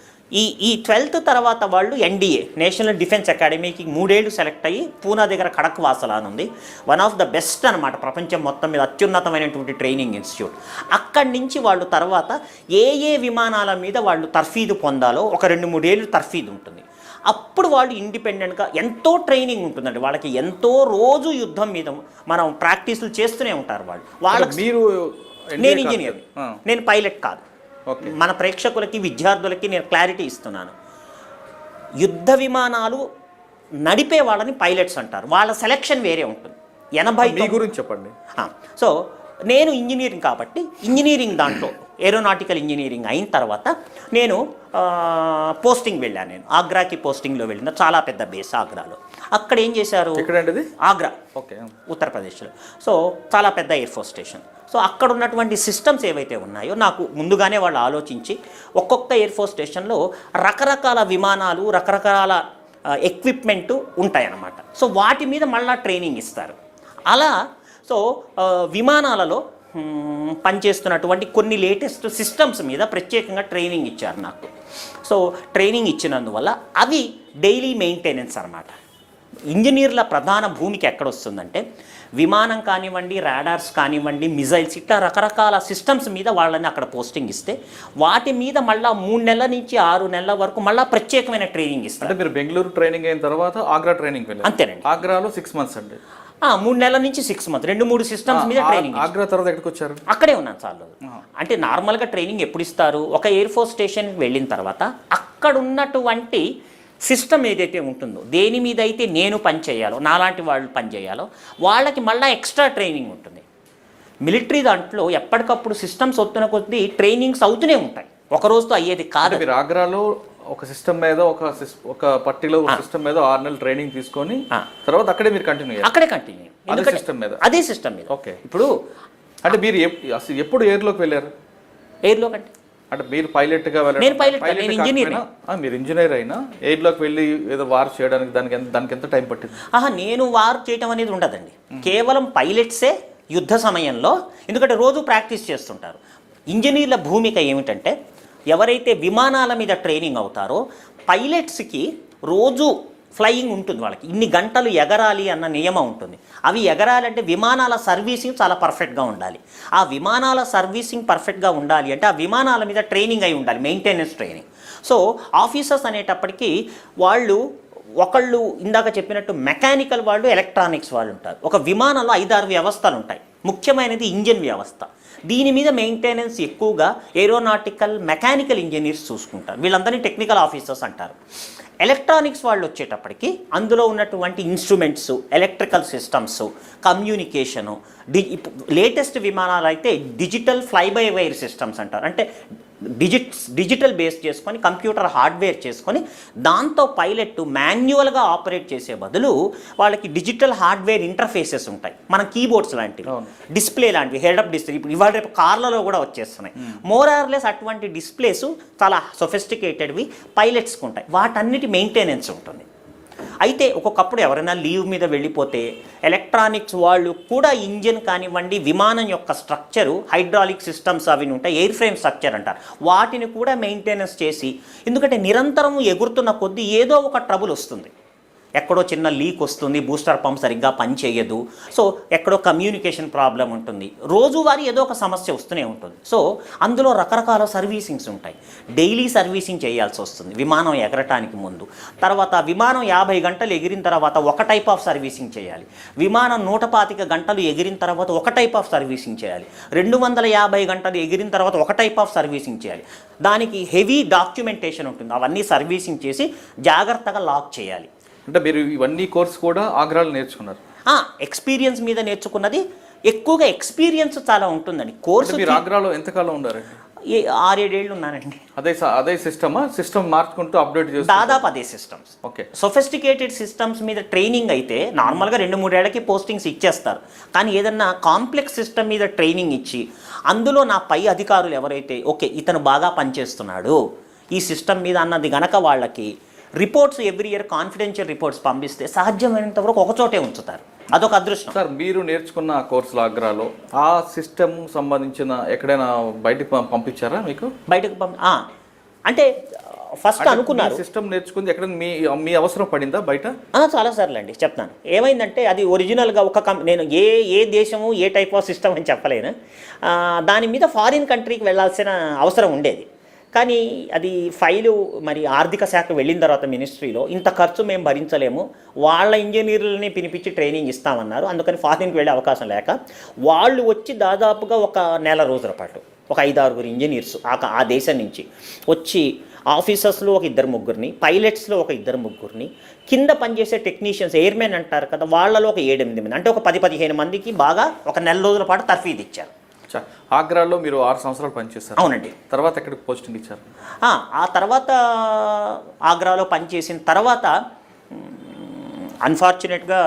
ఈ 12th తర్వాత వాళ్ళు ఎన్డీఏ నేషనల్ డిఫెన్స్ అకాడమీకి 3 ఏళ్ళు సెలెక్ట్ అయ్యి పూనా దగ్గర ఖడక్ వాసలా అని ఉంది. వన్ ఆఫ్ ద బెస్ట్ అనమాట, ప్రపంచం మొత్తం మీద అత్యున్నతమైనటువంటి ట్రైనింగ్ ఇన్స్టిట్యూట్. అక్కడి నుంచి వాళ్ళు తర్వాత ఏ విమానాల మీద వాళ్ళు తర్ఫీదు పొందాలో ఒక 2-3 ఏళ్ళు తర్ఫీదు ఉంటుంది. అప్పుడు వాళ్ళు ఇండిపెండెంట్గా ఎంతో ట్రైనింగ్ ఉంటుందండి వాళ్ళకి. ఎంతో రోజు యుద్ధం మీద మనం ప్రాక్టీసులు చేస్తూనే ఉంటారు వాళ్ళు. వాళ్ళకి నేను ఇంజనీర్, నేను పైలట్ కాదు. మన ప్రేక్షకులకి విద్యార్థులకి నేను క్లారిటీ ఇస్తున్నాను. యుద్ధ విమానాలు నడిపే వాళ్ళని పైలట్స్ అంటారు. వాళ్ళ సెలెక్షన్ వేరే ఉంటుంది. 80 గురించి చెప్పండి. సో నేను ఇంజనీరింగ్ కాబట్టి ఇంజనీరింగ్ దాంట్లో ఏరోనాటికల్ ఇంజనీరింగ్ అయిన తర్వాత నేను పోస్టింగ్ వెళ్ళాను. నేను ఆగ్రాకి పోస్టింగ్లో వెళ్ళిన, చాలా పెద్ద బేస్ ఆగ్రాలో. అక్కడ ఏం చేశారు, ఆగ్రా, ఓకే, ఉత్తరప్రదేశ్లో. సో చాలా పెద్ద ఎయిర్ ఫోర్స్ స్టేషన్. సో అక్కడ ఉన్నటువంటి సిస్టమ్స్ ఏవైతే ఉన్నాయో నాకు ముందుగానే వాళ్ళు ఆలోచించి ఒక్కొక్క ఎయిర్ ఫోర్స్ స్టేషన్లో రకరకాల విమానాలు, రకరకాల ఎక్విప్మెంటు ఉంటాయన్నమాట. సో వాటి మీద మళ్ళీ ట్రైనింగ్ ఇస్తారు. అలా సో విమానాలలో పనిచేస్తున్నటువంటి కొన్ని లేటెస్ట్ సిస్టమ్స్ మీద ప్రత్యేకంగా ట్రైనింగ్ ఇచ్చారు నాకు. సో ట్రైనింగ్ ఇచ్చినందువల్ల అవి డైలీ మెయింటెనెన్స్ అన్నమాట. ఇంజనీర్ల ప్రధాన భూమికి ఎక్కడొస్తుందంటే విమానం కానివ్వండి, రాడార్స్ కానివ్వండి, మిజైల్స్, ఇట్లా రకరకాల సిస్టమ్స్ మీద వాళ్ళని అక్కడ పోస్టింగ్ ఇస్తే వాటి మీద మళ్ళీ 3 నెలల నుంచి 6 నెలల వరకు మళ్ళీ ప్రత్యేకమైన ట్రైనింగ్ ఇస్తారు. అంటే మీరు బెంగళూరు ట్రైనింగ్ అయిన తర్వాత ఆగ్రా ట్రైనింగ్ వెళ్ళారు? అంతేనండి. ఆగ్రాలో 6 months అండి. 3 నెలల నుంచి 6 months 2-3 సిస్టమ్స్ మీద ట్రైనింగ్. ఆగ్రా తర్వాత ఎక్కడికి వచ్చారు? అక్కడే ఉన్నాను చాలు. అంటే నార్మల్గా ట్రైనింగ్ ఎప్పుడు ఇస్తారు, ఒక ఎయిర్ ఫోర్స్ స్టేషన్కి వెళ్ళిన తర్వాత అక్కడ ఉన్నటువంటి సిస్టమ్ ఏదైతే ఉంటుందో, దేని మీద అయితే నేను పని చేయాలో, నాలాంటి వాళ్ళు పని చేయాలో వాళ్ళకి మళ్ళీ ఎక్స్ట్రా ట్రైనింగ్ ఉంటుంది. మిలిటరీ దాంట్లో ఎప్పటికప్పుడు సిస్టమ్స్ వస్తున్న కొద్దీ ట్రైనింగ్స్ అవుతూనే ఉంటాయి, ఒక రోజుతో అయ్యేది కాదు. మీరు ఆగ్రాలో ఒక సిస్టమ్ మీద ఒక పర్టికులర్ సిస్టమ్ మీద 6 నెలలు ట్రైనింగ్ తీసుకొని తర్వాత అక్కడే మీరు కంటిన్యూ అక్కడే కంటిన్యూ అదే సిస్టమ్ మీద. ఓకే. ఇప్పుడు అంటే మీరు అసలు ఎప్పుడు ఎయిర్లోకి వెళ్ళారు? ఎయిర్లో కంటే అంటే మీరు పైలట్గా వెళ్ళారు? నేను పైలట్, నేను ఇంజనీర్. మీరు ఇంజనీర్ అయినా ఎయిర్లోకి వెళ్ళి ఏదో వార్ చేయడానికి దానికి ఎంత టైం పట్టింది? నేను వార్ చేయడం అనేది ఉండదండి, కేవలం పైలట్సే యుద్ధ సమయంలో, ఎందుకంటే రోజు ప్రాక్టీస్ చేస్తుంటారు. ఇంజనీర్ల భూమిక ఏమిటంటే ఎవరైతే విమానాల మీద ట్రైనింగ్ అవుతారో పైలట్స్కి రోజు ఫ్లయింగ్ ఉంటుంది, వాళ్ళకి ఇన్ని గంటలు ఎగరాలి అన్న నియమం ఉంటుంది. అవి ఎగరాలంటే విమానాల సర్వీసింగ్ చాలా పర్ఫెక్ట్గా ఉండాలి. ఆ విమానాల సర్వీసింగ్ పర్ఫెక్ట్గా ఉండాలి అంటే ఆ విమానాల మీద ట్రైనింగ్ అయి ఉండాలి, మెయింటెనెన్స్ ట్రైనింగ్. సో ఆఫీసర్స్ అనేటప్పటికీ వాళ్ళు ఒకళ్ళు ఇందాక చెప్పినట్టు మెకానికల్ వాళ్ళు, ఎలక్ట్రానిక్స్ వాళ్ళు ఉంటారు. ఒక విమానంలో 5-6 వ్యవస్థలు ఉంటాయి, ముఖ్యమైనది ఇంజిన్ వ్యవస్థ. దీని మీద మెయింటెనెన్స్ ఎక్కువగా ఏరోనాటికల్ మెకానికల్ ఇంజనీర్స్ చూసుకుంటారు, వీళ్ళందరినీ టెక్నికల్ ఆఫీసర్స్ అంటారు. ఎలక్ట్రానిక్స్ వాళ్ళు వచ్చేటప్పటికి అందులో ఉన్నటువంటి instruments, electrical systems, communication, latest విమానాలు అయితే digital fly by wire systems అంటారు. అంటే డిజిటల్ బేస్ చేసుకొని కంప్యూటర్ హార్డ్వేర్ చేసుకొని దాంతో పైలట్ మాన్యువల్గా ఆపరేట్ చేసే బదులు వాళ్ళకి డిజిటల్ హార్డ్వేర్ ఇంటర్ఫేసెస్ ఉంటాయి, మన కీబోర్డ్స్ లాంటివి, డిస్ప్లే లాంటివి, హెడ్ అప్ డిస్ప్లే. ఇప్పుడు ఇవాళ రేపు కార్లలో కూడా వచ్చేస్తున్నాయి. మోరార్లెస్ అటువంటి డిస్ప్లేస్ చాలా సొఫిస్టికేటెడ్వి పైలట్స్కి ఉంటాయి, వాటన్నిటి మెయింటెనెన్స్ ఉంటుంది. అయితే ఒక్కొక్కప్పుడు ఎవరైనా లీవ్ మీద వెళ్ళిపోతే ఎలక్ట్రానిక్స్ వాళ్ళు కూడా ఇంజిన్ కానివ్వండి, విమానం యొక్క స్ట్రక్చరు, హైడ్రాలిక్ సిస్టమ్స్ అవి ఉంటాయి, ఎయిర్ ఫ్రేమ్ స్ట్రక్చర్ అంటారు, వాటిని కూడా మెయింటెనెన్స్ చేసి, ఎందుకంటే నిరంతరం ఎగురుతున్న కొద్దీ ఏదో ఒక ట్రబుల్ వస్తుంది, ఎక్కడో చిన్న లీక్ వస్తుంది, బూస్టర్ పంప్ సరిగ్గా పనిచేయదు, సో ఎక్కడో కమ్యూనికేషన్ ప్రాబ్లం ఉంటుంది, రోజువారీ ఏదో ఒక సమస్య వస్తూనే ఉంటుంది. సో అందులో రకరకాల సర్వీసింగ్స్ ఉంటాయి, డైలీ సర్వీసింగ్ చేయాల్సి వస్తుంది విమానం ఎగరటానికి ముందు. తర్వాత విమానం 50 గంటలు ఎగిరిన తర్వాత ఒక టైప్ ఆఫ్ సర్వీసింగ్ చేయాలి, విమానం 125 గంటలు ఎగిరిన తర్వాత ఒక టైప్ ఆఫ్ సర్వీసింగ్ చేయాలి, 250 గంటలు ఎగిరిన తర్వాత ఒక టైప్ ఆఫ్ సర్వీసింగ్ చేయాలి. దానికి హెవీ డాక్యుమెంటేషన్ ఉంటుంది, అవన్నీ సర్వీసింగ్ చేసి జాగ్రత్తగా లాక్ చేయాలి. అంటే మీరు ఇవన్నీ కోర్స్ కూడా ఆగ్రాలో నేర్చుకున్నారు? ఎక్స్పీరియన్స్ మీద నేర్చుకున్నది, ఎక్కువగా ఎక్స్పీరియన్స్ చాలా ఉంటుందండి. కోర్సు మీరు ఆగ్రాలో ఎంతకాలం ఉన్నారండి? 6-7 ఏళ్ళు ఉన్నానండి. అదే సిస్టమ్ మార్చుకుంటూ అప్డేట్ చేస్తారు? దాదాపు అదే సిస్టమ్స్. ఓకే. సొఫిస్టికేటెడ్ సిస్టమ్స్ మీద ట్రైనింగ్ అయితే నార్మల్గా 2-3 ఏళ్ళకి పోస్టింగ్స్ ఇచ్చేస్తారు, కానీ ఏదన్నా కాంప్లెక్స్ సిస్టమ్ మీద ట్రైనింగ్ ఇచ్చి అందులో నా పై అధికారులు ఎవరైతే ఓకే ఇతను బాగా పనిచేస్తున్నాడు ఈ సిస్టమ్ మీద అన్నది గనక వాళ్ళకి reports every year confidential reports పంపిస్తే సాధ్యమైనంత వరకు ఒకచోటే ఉంచుతారు, అదొక అదృష్టం. సార్ మీరు నేర్చుకున్న కోర్సులో ఆగ్రాలో ఆ సిస్టమ్ సంబంధించిన ఎక్కడైనా బయటకు పంపించారా మీకు? బయటకు అంటే ఫస్ట్ అనుకున్నారు సిస్టమ్ నేర్చుకుంది ఎక్కడ మీ అవసరం పడిందా బయట? చాలా సార్లు అండి చెప్తాను. ఏమైందంటే అది ఒరిజినల్గా నేను ఏ దేశము ఏ టైప్ ఆఫ్ సిస్టమ్ అని చెప్పలేను, దాని మీద ఫారిన్ కంట్రీకి వెళ్ళాల్సిన అవసరం ఉండేది. కానీ అది ఫైలు మరి ఆర్థిక శాఖ వెళ్ళిన తర్వాత మినిస్ట్రీలో ఇంత ఖర్చు మేము భరించలేము, వాళ్ళ ఇంజనీర్లని పిలిపించి ట్రైనింగ్ ఇస్తామన్నారు. అందుకని ఫారిన్కి వెళ్ళే అవకాశం లేక వాళ్ళు వచ్చి దాదాపుగా ఒక నెల రోజుల పాటు ఒక 5-6 ఇంజనీర్స్ ఆ దేశం నుంచి వచ్చి ఆఫీసర్స్లో ఒక 2-3, పైలట్స్లో ఒక 2-3, కింద పనిచేసే టెక్నీషియన్స్, ఎయిర్మెన్ అంటారు కదా, వాళ్ళలో ఒక 7-8 మంది, అంటే ఒక 10-15 మందికి బాగా ఒక నెల రోజుల పాటు తర్ఫీదు ఇచ్చారు. ఆగ్రాలో మీరు 6 సంవత్సరాలు పనిచేస్తారు? అవునండి. తర్వాత ఎక్కడికి పోస్టింగ్ ఇచ్చారు? ఆ తర్వాత ఆగ్రాలో పనిచేసిన తర్వాత అన్ఫార్చునేట్గా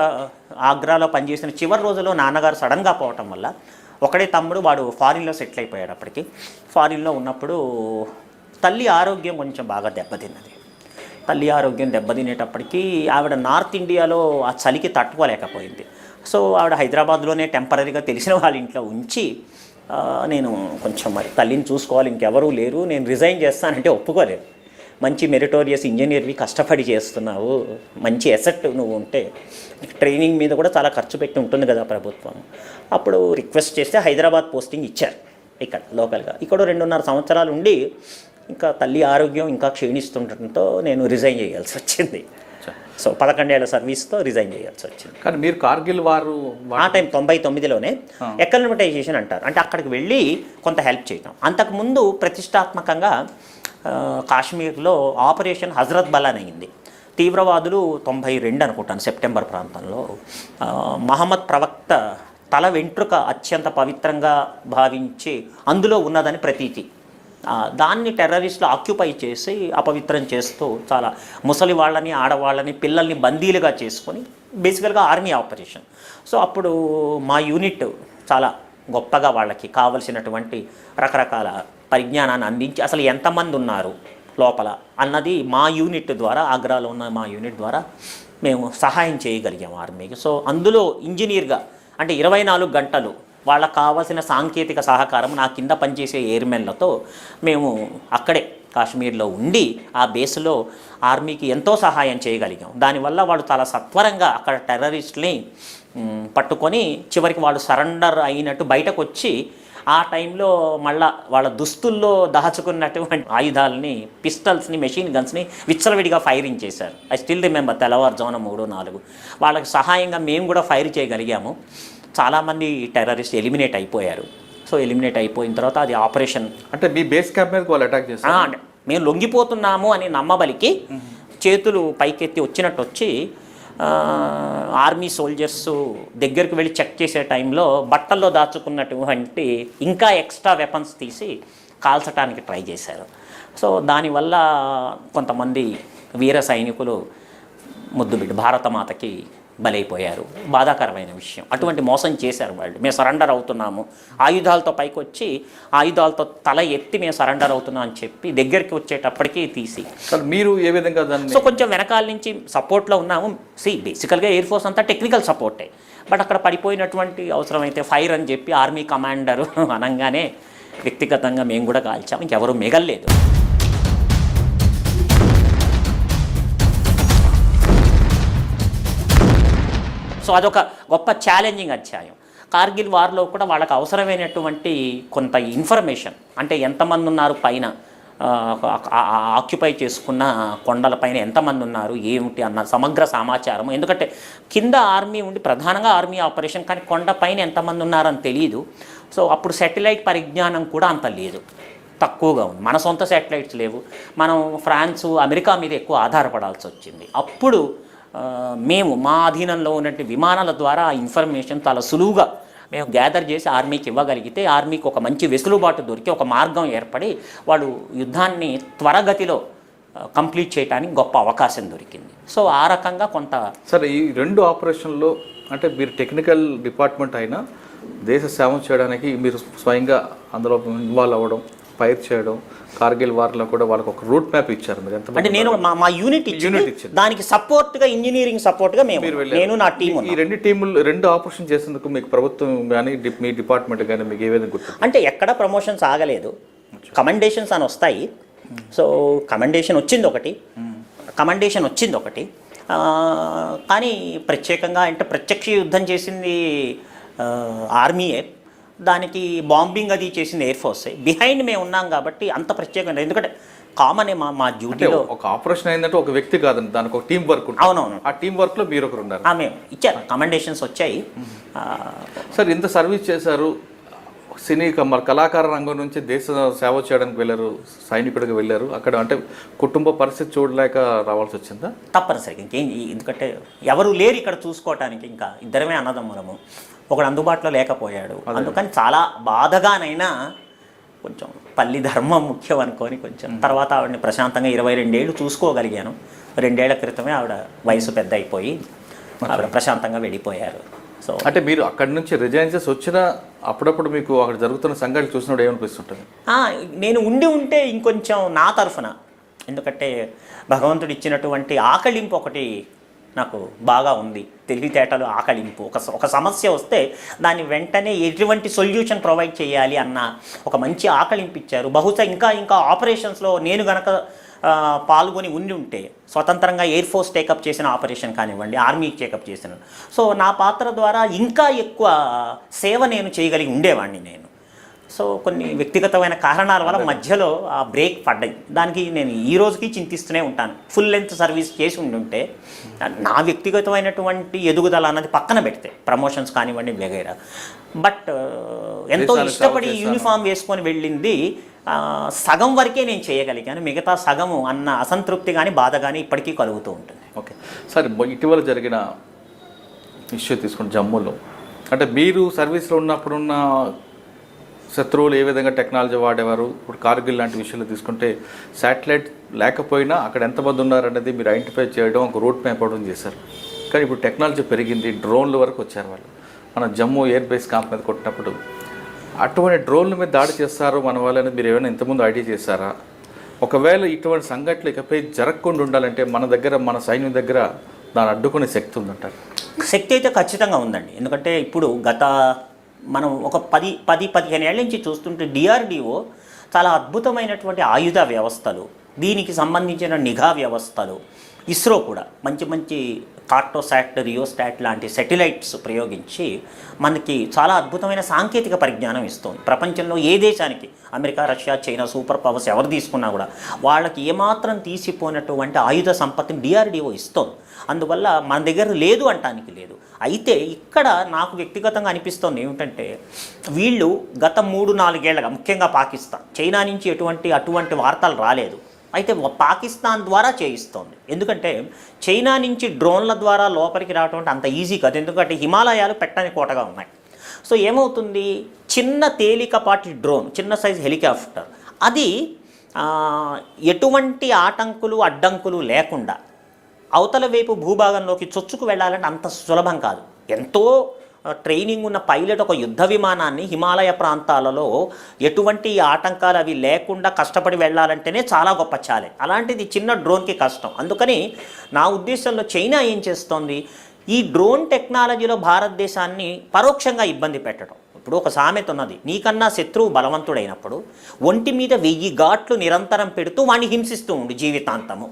ఆగ్రాలో పనిచేసిన చివరి రోజుల్లో నాన్నగారు సడన్గా పోవటం వల్ల ఒకడే తమ్ముడు, వాడు ఫారిన్లో సెటిల్ అయిపోయాడు. అప్పటికి ఫారిన్లో ఉన్నప్పుడు తల్లి ఆరోగ్యం కొంచెం బాగా దెబ్బతిన్నది. తల్లి ఆరోగ్యం దెబ్బతినేటప్పటికీ ఆవిడ నార్త్ ఇండియాలో ఆ చలికి తట్టుకోలేకపోయింది. సో ఆవిడ హైదరాబాద్లోనే టెంపరీగా తెలిసిన వాళ్ళ ఇంట్లో ఉంచి నేను కొంచెం మరి తల్లిని చూసుకోవాలి, ఇంకెవరూ లేరు, నేను రిజైన్ చేస్తానంటే ఒప్పుకోలేదు. మంచి మెరిటోరియస్ ఇంజనీర్వి, కష్టపడి చేస్తున్నావు, మంచి ఎసెట్ నువ్వు ఉంటే, ట్రైనింగ్ మీద కూడా చాలా ఖర్చు పెట్టి ఉంటుంది కదా ప్రభుత్వం. అప్పుడు రిక్వెస్ట్ చేస్తే హైదరాబాద్ పోస్టింగ్ ఇచ్చారు ఇక్కడ లోకల్గా. ఇక్కడ 2.5 సంవత్సరాలు ఉండి ఇంకా తల్లి ఆరోగ్యం ఇంకా క్షీణిస్తుండటంతో నేను రిజైన్ చేయాల్సి వచ్చింది. సో 11 ఏళ్ల సర్వీస్తో రిజైన్ చేయాల్సి వచ్చింది. కానీ మీరు కార్గిల్ వారు ఆ టైం 99లోనే ఎక్లమటైజేషన్ అంటారు, అంటే అక్కడికి వెళ్ళి కొంత హెల్ప్ చేయటం. అంతకుముందు ప్రతిష్టాత్మకంగా కాశ్మీర్లో ఆపరేషన్ హజరత్ బల్ అని అయింది. తీవ్రవాదులు 92 అనుకుంటాను సెప్టెంబర్ ప్రాంతంలో మహమ్మద్ ప్రవక్త తల వెంట్రుక అత్యంత పవిత్రంగా భావించి అందులో ఉన్నదని ప్రతీతి. దాన్ని టెర్రరిస్టులు ఆక్యుపై చేసి అపవిత్రం చేస్తూ చాలా ముసలి వాళ్ళని, ఆడవాళ్ళని, పిల్లల్ని బందీలుగా చేసుకొని బేసికల్గా ఆర్మీ ఆపరేషన్. సో అప్పుడు మా యూనిట్ చాలా గొప్పగా వాళ్ళకి కావలసినటువంటి రకరకాల పరిజ్ఞానాన్ని అందించి అసలు ఎంతమంది ఉన్నారు లోపల అన్నది మా యూనిట్ ద్వారా, ఆగ్రాలో ఉన్న మా యూనిట్ ద్వారా మేము సహాయం చేయగలిగాం ఆర్మీకి. సో అందులో ఇంజనీర్గా అంటే 24 గంటలు వాళ్ళకు కావాల్సిన సాంకేతిక సహకారం నా కింద పనిచేసే ఎయిర్మెన్లతో మేము అక్కడే కాశ్మీర్లో ఉండి ఆ బేస్లో ఆర్మీకి ఎంతో సహాయం చేయగలిగాం. దానివల్ల వాళ్ళు చాలా సత్వరంగా అక్కడ టెర్రరిస్టుని పట్టుకొని చివరికి వాళ్ళు సరెండర్ అయినట్టు బయటకు వచ్చి ఆ టైంలో మళ్ళా వాళ్ళ దుస్తుల్లో దాచుకున్నటువంటి ఆయుధాలని, పిస్టల్స్ని, మెషిన్ గన్స్ని విచ్చలవిడిగా ఫైరింగ్ చేశారు. ఐ స్టిల్ రిమెంబర్ తెల్లవారుజామున 3-4 వాళ్ళకి సహాయంగా మేము కూడా ఫైర్ చేయగలిగాము. చాలామంది టెర్రరిస్ట్ ఎలిమినేట్ అయిపోయారు. సో ఎలిమినేట్ అయిపోయిన తర్వాత అది ఆపరేషన్ అంటే మీ బేస్ క్యాంప్ మీద వాళ్ళు అటాక్ చేస్తారు. మేము లొంగిపోతున్నాము అని నమ్మబలికి చేతులు పైకెత్తి వచ్చినట్టు వచ్చి ఆర్మీ సోల్జర్స్ దగ్గరికి వెళ్ళి చెక్ చేసే టైంలో బట్టల్లో దాచుకున్నటువంటి ఇంకా ఎక్స్ట్రా వెపన్స్ తీసి కాల్చడానికి ట్రై చేశారు. సో దానివల్ల కొంతమంది వీర సైనికులు ముద్దుబిడ్డ భారతమాతకి బలైపోయారు. బాధాకరమైన విషయం. అటువంటి మోసం చేశారు వాళ్ళు. మేము సరెండర్ అవుతున్నాము, ఆయుధాలతో పైకి వచ్చి ఆయుధాలతో తల ఎత్తి మేము సరెండర్ అవుతున్నాం అని చెప్పి దగ్గరికి వచ్చేటప్పటికీ తీసి. మీరు ఏ విధంగా దాన్ని? సో కొంచెం వెనకాల నుంచి సపోర్ట్లో ఉన్నాము. బేసికల్గా ఎయిర్ ఫోర్స్ అంతా టెక్నికల్ సపోర్టే. బట్ అక్కడ పడిపోయినటువంటి అవసరమైతే ఫైర్ అని చెప్పి ఆర్మీ కమాండరు అనగానే వ్యక్తిగతంగా మేము కూడా కాల్చాము. ఇంకెవరూ మిగల్లేదు. సో అదొక గొప్ప ఛాలెంజింగ్ అధ్యాయం. కార్గిల్ వార్లో కూడా వాళ్ళకి అవసరమైనటువంటి కొంత ఇన్ఫర్మేషన్, అంటే ఎంతమంది ఉన్నారు పైన ఆక్యుపై చేసుకున్న కొండలపైన ఎంతమంది ఉన్నారు ఏమిటి అన్న సమగ్ర సమాచారం. ఎందుకంటే కింద ఆర్మీ ఉండి ప్రధానంగా ఆర్మీ ఆపరేషన్, కానీ కొండపైన ఎంతమంది ఉన్నారని తెలియదు. సో అప్పుడు శాటిలైట్ పరిజ్ఞానం కూడా అంత లేదు, తక్కువగా ఉంది. మన సొంత శాటిలైట్స్ లేవు. మనం ఫ్రాన్స్, అమెరికా మీద ఎక్కువ ఆధారపడాల్సి వచ్చింది. అప్పుడు మేము మా అధీనంలో ఉన్నటువంటి విమానాల ద్వారా ఆ ఇన్ఫర్మేషన్ చాలా సులువుగా మేము గ్యాదర్ చేసి ఆర్మీకి ఇవ్వగలిగితే ఆర్మీకి ఒక మంచి వెసులుబాటు దొరికి ఒక మార్గం ఏర్పడి వాళ్ళు యుద్ధాన్ని త్వరగతిలో కంప్లీట్ చేయడానికి గొప్ప అవకాశం దొరికింది. సో ఆ రకంగా కొంత. సరే, ఈ 2 ఆపరేషన్లో అంటే మీరు టెక్నికల్ డిపార్ట్మెంట్ అయినా దేశ సేవ చేయడానికి మీరు స్వయంగా అందులో ఇన్వాల్వ్ అవ్వడం, ఫైర్ చేయడం, కార్గిల్ వార్లో కూడా వాళ్ళకి ఒక రూట్ మ్యాప్ ఇచ్చారు. మీరు ఎంత అంటే నేను మా యూనిట్ ఇచ్చింది, దానికి సపోర్ట్గా ఇంజనీరింగ్ సపోర్ట్గా నేను నా టీం. ఈ 2 టీములు 2 ఆపరేషన్ చేసేందుకు మీకు ప్రభుత్వం కానీ మీ డిపార్ట్మెంట్ కానీ మీకు ఏ విధంగా గుర్తు? అంటే ఎక్కడ ప్రమోషన్స్ ఆగలేదు, కమెండేషన్స్ అని వస్తాయి. సో కమెండేషన్ వచ్చింది ఒకటి, కానీ ప్రత్యేకంగా అంటే ప్రత్యక్ష యుద్ధం చేసింది ఆర్మీయే, దానికి బాంబింగ్ అది చేసింది ఎయిర్ ఫోర్సే. బిహైండ్ మేము ఉన్నాం కాబట్టి అంత ప్రత్యేకంగా, ఎందుకంటే కామన్ మా డ్యూటీలో ఒక ఆపరేషన్ అయిందంటే ఒక వ్యక్తి కాదండి, దానికి ఒక టీం వర్క్ ఉంటుంది. అవునవును, ఆ టీం వర్క్లో మీరు ఒకరు ఉన్నారు. మేము ఇచ్చారు, కమెండేషన్స్ వచ్చాయి. సార్, ఇంత సర్వీస్ చేశారు, సినీ కళాకార రంగం నుంచి దేశ సేవ చేయడానికి వెళ్ళారు, సైనికుడిగా వెళ్ళారు. అక్కడ అంటే కుటుంబ పరిస్థితి చూడలేక రావాల్సి వచ్చిందా? తప్పనిసరిగా ఇంకేం, ఎందుకంటే ఎవరు లేరు ఇక్కడ చూసుకోవటానికి, ఇంకా ఇద్దరమే అన్నదమ్ములము, ఒకడు అందుబాటులో లేకపోయాడు. అందుకని చాలా బాధగానైనా కొంచెం పల్లి ధర్మం ముఖ్యం అనుకొని కొంచెం తర్వాత ఆవిడని ప్రశాంతంగా 22 ఏళ్ళు చూసుకోగలిగాను. 2 ఏళ్ల క్రితమే ఆవిడ వయసు పెద్ద అయిపోయి ఆవిడ ప్రశాంతంగా వెళ్ళిపోయారు. సో అంటే మీరు అక్కడి నుంచి రిజైన్ చేసి వచ్చినా అప్పుడప్పుడు మీకు అక్కడ జరుగుతున్న సంఘటనలు చూసినప్పుడు ఏమనిపిస్తుంటుంది? నేను ఉంటే ఇంకొంచెం నా తరఫున, ఎందుకంటే భగవంతుడు ఇచ్చినటువంటి ఆకలింపు ఒకటి నాకు బాగా ఉంది, తెలివితేటలు ఆకలింపు. ఒక సమస్య వస్తే దాన్ని వెంటనే ఎటువంటి సొల్యూషన్ ప్రొవైడ్ చేయాలి అన్న ఒక మంచి ఆకలింపు ఇచ్చారు. బహుశా ఇంకా ఆపరేషన్స్లో నేను గనక పాల్గొని ఉంటే స్వతంత్రంగా ఎయిర్ ఫోర్స్ టేకప్ చేసిన ఆపరేషన్ కానివ్వండి, ఆర్మీ టేకప్ చేసిన, సో నా పాత్ర ద్వారా ఇంకా ఎక్కువ సేవ నేను చేయగలిగి ఉండేవాడిని నేను. సో కొన్ని వ్యక్తిగతమైన కారణాల వల్ల మధ్యలో ఆ బ్రేక్ పడ్డాయి. దానికి నేను ఈ రోజుకి చింతిస్తూనే ఉంటాను. ఫుల్ లెంత్ సర్వీస్ చేసి ఉంటే నా వ్యక్తిగతమైనటువంటి ఎదుగుదల అన్నది పక్కన పెడితే, ప్రమోషన్స్ కానివ్వండి వగైరా, బట్ ఎంతో ఇష్టపడి యూనిఫామ్ వేసుకొని వెళ్ళింది సగం వరకే నేను చేయగలిగాను. మిగతా సగము అన్న అసంతృప్తి కానీ బాధ కానీ ఇప్పటికీ కలుగుతూ ఉంటుంది. ఓకే సార్, ఇటీవల జరిగిన ఇష్యూ తీసుకుంటే జమ్మూలో అంటే మీరు సర్వీస్లో ఉన్నప్పుడున్న శత్రువులు ఏ విధంగా టెక్నాలజీ వాడేవారు, ఇప్పుడు కార్గిల్ లాంటి విషయాలు తీసుకుంటే శాటిలైట్ లేకపోయినా అక్కడ ఎంతమంది ఉన్నారనేది మీరు ఐడెంటిఫై చేయడం, ఒక రూట్ మ్యాప్ అవడం చేశారు. కానీ ఇప్పుడు టెక్నాలజీ పెరిగింది, డ్రోన్ల వరకు వచ్చారు వాళ్ళు. మన జమ్మూ ఎయిర్ బేస్ క్యాంప్ మీద కొట్టినప్పుడు అటువంటి డ్రోన్ల మీద దాడి చేస్తారు మన వాళ్ళని మీరు ఏమైనా ఇంతకుముందు ఐడియా చేశారా? ఒకవేళ ఇటువంటి సంఘటనలు ఇకపై జరగకుండా ఉండాలంటే మన దగ్గర, మన సైన్యం దగ్గర దాన్ని అడ్డుకునే శక్తి ఉందంటారు? శక్తి అయితే ఖచ్చితంగా ఉందండి. ఎందుకంటే ఇప్పుడు మనం ఒక 10-15 ఏళ్ళ నుంచి చూస్తుంటే డిఆర్డిఓ చాలా అద్భుతమైనటువంటి ఆయుధ వ్యవస్థలు, దీనికి సంబంధించిన నిఘా వ్యవస్థలు, ఇస్రో కూడా మంచి మంచి కార్టోసాట్, రియోస్టాట్ లాంటి సెటిలైట్స్ ప్రయోగించి మనకి చాలా అద్భుతమైన సాంకేతిక పరిజ్ఞానం ఇస్తుంది. ప్రపంచంలో ఏ దేశానికి, America, Russia, China super powers ఎవరు తీసుకున్నా కూడా వాళ్ళకి ఏమాత్రం తీసిపోయినటువంటి ఆయుధ సంపత్తిని డిఆర్డిఓ ఇస్తుంది. అందువల్ల మన దగ్గర లేదు అంటానికి లేదు. అయితే ఇక్కడ నాకు వ్యక్తిగతంగా అనిపిస్తుంది ఏమిటంటే, వీళ్ళు గత 3-4 ఏళ్ళగా, ముఖ్యంగా పాకిస్తాన్, చైనా నుంచి అటువంటి వార్తలు రాలేదు. అయితే పాకిస్తాన్ ద్వారా చేయిస్తోంది. ఎందుకంటే చైనా నుంచి డ్రోన్ల ద్వారా లోపలికి రావడం అంత ఈజీ కాదు. ఎందుకంటే హిమాలయాలు పెట్టని కోటగా ఉన్నాయి. సో ఏమవుతుంది, చిన్న తేలికపాటి డ్రోన్, చిన్న సైజు హెలికాప్టర్, అది ఎటువంటి ఆటంకులు అడ్డంకులు లేకుండా అవతల వైపు భూభాగంలోకి చొచ్చుకు వెళ్ళాలంటే అంత సులభం కాదు. ఎంతో ట్రైనింగ్ ఉన్న పైలట్ ఒక యుద్ధ విమానాన్ని హిమాలయ ప్రాంతాలలో ఎటువంటి ఆటంకాలు అవి లేకుండా కష్టపడి వెళ్ళాలంటేనే చాలా గొప్ప ఛాలెంజ్. అలాంటిది చిన్న డ్రోన్కి కష్టం. అందుకని నా ఉద్దేశంలో చైనా ఏం చేస్తోంది, ఈ డ్రోన్ టెక్నాలజీలో భారతదేశాన్ని పరోక్షంగా ఇబ్బంది పెట్టడం. ఇప్పుడు ఒక సామెత ఉన్నది, నీకన్నా శత్రువు బలవంతుడైనప్పుడు ఒంటి మీద 1000 ఘాట్లు నిరంతరం పెడుతూ వాడిని హింసిస్తూ ఉండి జీవితాంతము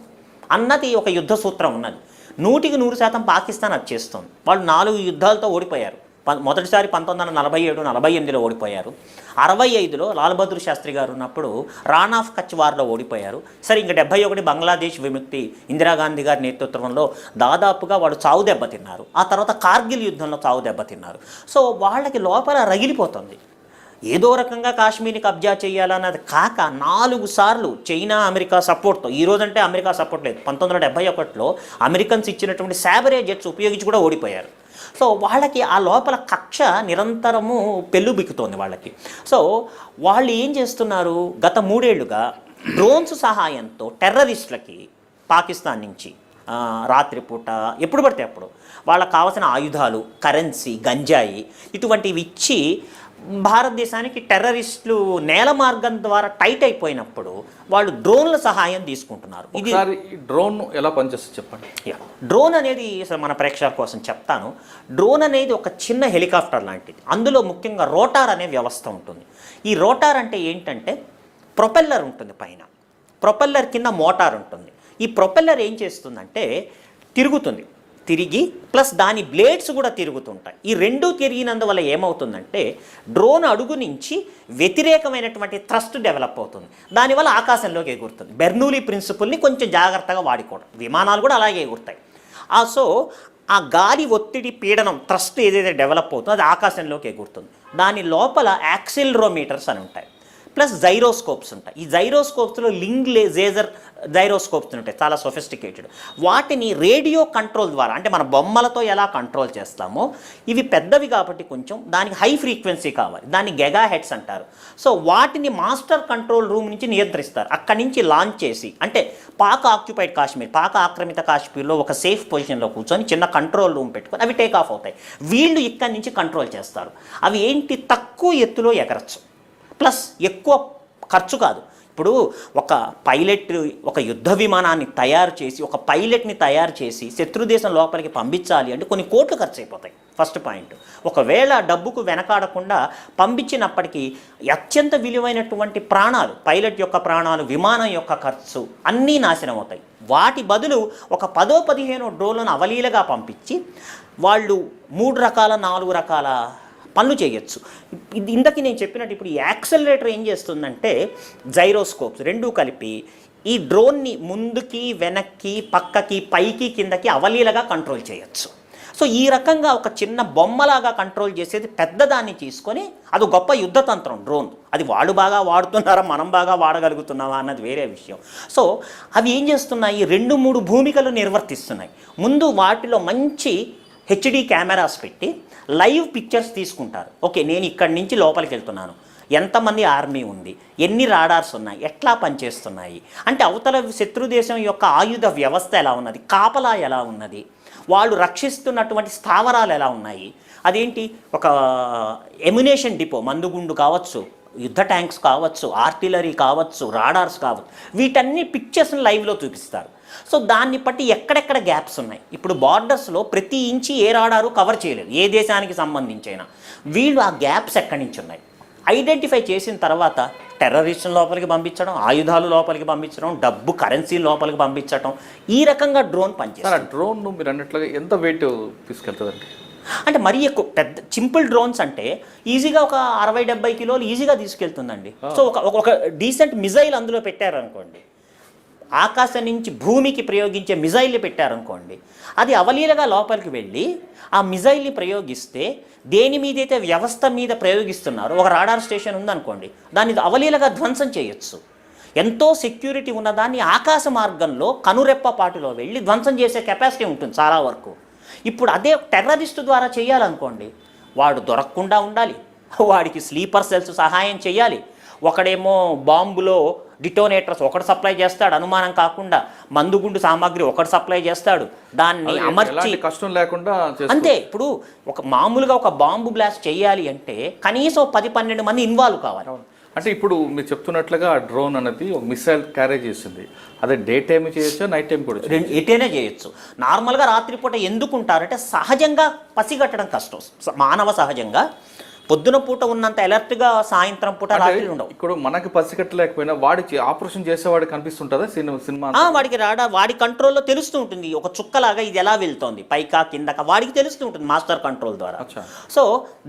అన్నది ఒక యుద్ధ సూత్రం ఉన్నది. 100% పాకిస్తాన్ అది చేస్తుంది. వాళ్ళు 4 యుద్ధాలతో ఓడిపోయారు. మొదటిసారి 1947-48లో ఓడిపోయారు. 65లో లాల్ బహదూర్ శాస్త్రి గారు ఉన్నప్పుడు రాన్ ఆఫ్ కచ్ వార్లో ఓడిపోయారు. సరే, ఇంకా 71 బంగ్లాదేశ్ విముక్తి ఇందిరాగాంధీ గారి నేతృత్వంలో దాదాపుగా వాళ్ళు చావు దెబ్బతిన్నారు. ఆ తర్వాత కార్గిల్ యుద్ధంలో చావు దెబ్బతిన్నారు. సో వాళ్ళకి లోపల రగిలిపోతుంది. ఏదో రకంగా కాశ్మీర్ని కబ్జా చేయాలన్నది కాక 4 సార్లు చైనా, అమెరికా సపోర్ట్తో, ఈ రోజంటే అమెరికా సపోర్ట్ లేదు, 1971లో అమెరికన్స్ ఇచ్చినటువంటి సాబరే జెట్స్ ఉపయోగించి కూడా ఓడిపోయారు. సో వాళ్ళకి ఆ లోపల కక్ష నిరంతరము పెళ్ళుబిక్కుతోంది వాళ్ళకి. సో వాళ్ళు ఏం చేస్తున్నారు, గత 3 ఏళ్లుగా డ్రోన్స్ సహాయంతో టెర్రరిస్టులకి పాకిస్తాన్ నుంచి రాత్రిపూట ఎప్పుడు పడితే అప్పుడు వాళ్ళకి కావాల్సిన ఆయుధాలు, కరెన్సీ, గంజాయి ఇటువంటివి ఇచ్చి భారతదేశానికి టెర్రరిస్టులు నేల మార్గం ద్వారా టైట్ అయిపోయినప్పుడు వాళ్ళు డ్రోన్ల సహాయం తీసుకుంటున్నారు. ఇది డ్రోన్ ఎలా పనిచేస్తుంది చెప్పండి. డ్రోన్ అనేది మన ప్రేక్షకుల కోసం చెప్తాను. డ్రోన్ అనేది ఒక చిన్న హెలికాప్టర్ లాంటిది. అందులో ముఖ్యంగా రోటార్ అనే వ్యవస్థ ఉంటుంది. ఈ రోటార్ అంటే ఏంటంటే, ప్రొపెల్లర్ ఉంటుంది పైన, ప్రొపెల్లర్ కింద మోటార్ ఉంటుంది. ఈ ప్రొపెల్లర్ ఏం చేస్తుందంటే తిరుగుతుంది, తిరిగి ప్లస్ దాని బ్లేడ్స్ కూడా తిరుగుతుంటాయి. ఈ రెండూ తిరిగినందువల్ల ఏమవుతుందంటే డ్రోన్ అడుగు నుంచి వ్యతిరేకమైనటువంటి థ్రస్ట్ డెవలప్ అవుతుంది. దానివల్ల ఆకాశంలోకి ఎగురుతుంది. బెర్నూలీ ప్రిన్సిపల్ని కొంచెం జాగ్రత్తగా వాడుకోవడం. విమానాలు కూడా అలాగే ఎగురుతాయి. సో ఆ గాలి ఒత్తిడి, పీడనం, థ్రస్ట్ ఏదైతే డెవలప్ అవుతుందో అది ఆకాశంలోకి ఎగురుతుంది. దాని లోపల యాక్సిలరోమీటర్స్ అని ఉంటాయి, ప్లస్ జైరోస్కోప్స్ ఉంటాయి. ఈ జైరోస్కోప్స్లో లేజర్ జైరోస్కోప్స్ ఉంటాయి, చాలా సొఫిస్టికేటెడ్. వాటిని రేడియో కంట్రోల్ ద్వారా, అంటే మన బొమ్మలతో ఎలా కంట్రోల్ చేస్తామో, ఇవి పెద్దవి కాబట్టి కొంచెం దానికి హై ఫ్రీక్వెన్సీ కావాలి, దాన్ని గెగా హెడ్స్ అంటారు. సో వాటిని మాస్టర్ కంట్రోల్ రూమ్ నుంచి నియంత్రిస్తారు. అక్కడి నుంచి లాంచ్ చేసి, అంటే పాక్ ఆక్యుపైడ్ కాశ్మీర్, పాక్ ఆక్రమిత కాశ్మీర్లో ఒక సేఫ్ పొజిషన్లో కూర్చొని చిన్న కంట్రోల్ రూమ్ పెట్టుకొని అవి టేక్ ఆఫ్ అవుతాయి. వీళ్ళు ఇక్కడి నుంచి కంట్రోల్ చేస్తారు. అవి ఏంటి, తక్కువ ఎత్తులో ఎగరచ్చు, ప్లస్ ఎక్కువ ఖర్చు కాదు. ఇప్పుడు ఒక పైలట్ ఒక యుద్ధ విమానాన్ని తయారు చేసి, ఒక పైలట్ని తయారు చేసి శత్రుదేశం లోపలికి పంపించాలి అంటే కొన్ని కోట్లు ఖర్చు అయిపోతాయి. First point. ఒకవేళ డబ్బుకు వెనకాడకుండా పంపించినప్పటికీ అత్యంత విలువైనటువంటి ప్రాణాలు, పైలట్ యొక్క ప్రాణాలు, విమానం యొక్క ఖర్చు అన్నీ నాశనం అవుతాయి. వాటి బదులు ఒక 10-15 డ్రోన్లను అవలీలగా పంపించి వాళ్ళు 3 రకాల 4 రకాల పనులు చేయొచ్చు. ఇంతకీ నేను చెప్పినట్టు ఇప్పుడు ఈ యాక్సలరేటర్ ఏం చేస్తుందంటే జైరోస్కోప్స్ రెండూ కలిపి ఈ డ్రోన్ని ముందుకి, వెనక్కి, పక్కకి, పైకి, కిందకి అవలీలగా కంట్రోల్ చేయొచ్చు. సో ఈ రకంగా ఒక చిన్న బొమ్మలాగా కంట్రోల్ చేసేది పెద్దదాన్ని తీసుకొని, అది గొప్ప యుద్ధతంత్రం డ్రోన్. అది వాళ్ళు బాగా వాడుతున్నారా, మనం బాగా వాడగలుగుతున్నావా అన్నది వేరే విషయం. సో అవి ఏం చేస్తున్నాయి, 2-3 భూమికలు నిర్వర్తిస్తున్నాయి. ముందు వాటిలో మంచి హెచ్డి కెమెరాస్ పెట్టి లైవ్ పిక్చర్స్ తీసుకుంటారు. ఓకే, నేను ఇక్కడి నుంచి లోపలికి వెళ్తున్నాను, ఎంతమంది ఆర్మీ ఉంది, ఎన్ని రాడార్స్ ఉన్నాయి, ఎట్లా పనిచేస్తున్నాయి, అంటే అవతల శత్రు దేశం యొక్క ఆయుధ వ్యవస్థ ఎలా ఉన్నది, కాపలా ఎలా ఉన్నది, వాళ్ళు రక్షిస్తున్నటువంటి స్థావరాలు ఎలా ఉన్నాయి, అదేంటి ఒక ఎమ్యునేషన్ డిపో, మందుగుండు కావచ్చు, యుద్ధ ట్యాంక్స్ కావచ్చు, ఆర్టిలరీ కావచ్చు, రాడార్స్ కావచ్చు, వీటన్ని పిక్చర్స్ని లైవ్లో చూపిస్తారు. సో దాన్ని బట్టి ఎక్కడెక్కడ గ్యాప్స్ ఉన్నాయి. ఇప్పుడు బార్డర్స్లో ప్రతి ఇంచి ఏ రాడారు కవర్ చేయలేదు, ఏ దేశానికి సంబంధించైనా. వీళ్ళు ఆ గ్యాప్స్ ఎక్కడి నుంచి ఉన్నాయి ఐడెంటిఫై చేసిన తర్వాత టెర్రరిస్టుల లోపలికి పంపించడం, ఆయుధాలు లోపలికి పంపించడం, డబ్బు కరెన్సీ లోపలికి పంపించడం, ఈ రకంగా డ్రోన్ పనిచేస్తుంది. డ్రోన్ మీరు అన్నట్లుగా ఎంత వెయిట్ తీసుకెళ్తుందండి? అంటే మరీ ఎక్కువ పెద్ద సింపుల్ డ్రోన్స్ అంటే ఈజీగా ఒక 60-70 కిలోలు ఈజీగా తీసుకెళ్తుందండి. సో ఒక డీసెంట్ మిజైల్ అందులో పెట్టారనుకోండి, ఆకాశం నుంచి భూమికి ప్రయోగించే మిజైల్ని పెట్టారనుకోండి, అది అవలీలగా లోపలికి వెళ్ళి ఆ మిజైల్ని ప్రయోగిస్తే దేని మీదైతే వ్యవస్థ మీద ప్రయోగిస్తున్నారో, ఒక రాడార్ స్టేషన్ ఉందనుకోండి, దాన్ని అవలీలగా ధ్వంసం చేయొచ్చు. ఎంతో సెక్యూరిటీ ఉన్నదాన్ని ఆకాశ మార్గంలో కనురెప్పపాటులో వెళ్ళి ధ్వంసం చేసే కెపాసిటీ ఉంటుంది చాలా వరకు. ఇప్పుడు అదే టెర్రరిస్టు ద్వారా చేయాలనుకోండి, వాడు దొరకకుండా ఉండాలి, వాడికి స్లీపర్ సెల్స్ సహాయం చేయాలి, ఒకడేమో బాంబులో డిటోనేటర్స్ ఒకటి సప్లై చేస్తాడు అనుమానం కాకుండా, మందుగుండు సామాగ్రి ఒకటి సప్లై చేస్తాడు, దాన్ని అమర్చి కష్టం లేకుండా అంతే. ఇప్పుడు మామూలుగా ఒక బాంబు బ్లాస్ట్ చేయాలి అంటే కనీసం 10-12 మంది ఇన్వాల్వ్ కావాలి. అంటే ఇప్పుడు మీరు చెప్తున్నట్లుగా డ్రోన్ అనేది ఒక మిసైల్ క్యారీ చేసింది, అదే డే టైం చేయొచ్చు, నైట్ టైం కూడా ఎటైనా చేయొచ్చు. నార్మల్గా రాత్రిపూట ఎందుకుంటారంటే సహజంగా పసిగట్టడం కష్టం. మానవ సహజంగా పొద్దున పూట ఉన్నంత అలర్ట్గా సాయంత్రం పూట రాత్రి ఉండవు. ఇప్పుడు మనకి పసిగట్టలేకపోయినా వాడికి ఆపరేషన్ చేసేవాడికి కనిపిస్తుంటుందా సినిమా? వాడికి వాడి కంట్రోల్లో తెలుస్తూ ఉంటుంది, ఒక చుక్కలాగా ఇది ఎలా వెళ్తోంది పైకా కిందక వాడికి తెలుస్తూ ఉంటుంది మాస్టర్ కంట్రోల్ ద్వారా. సో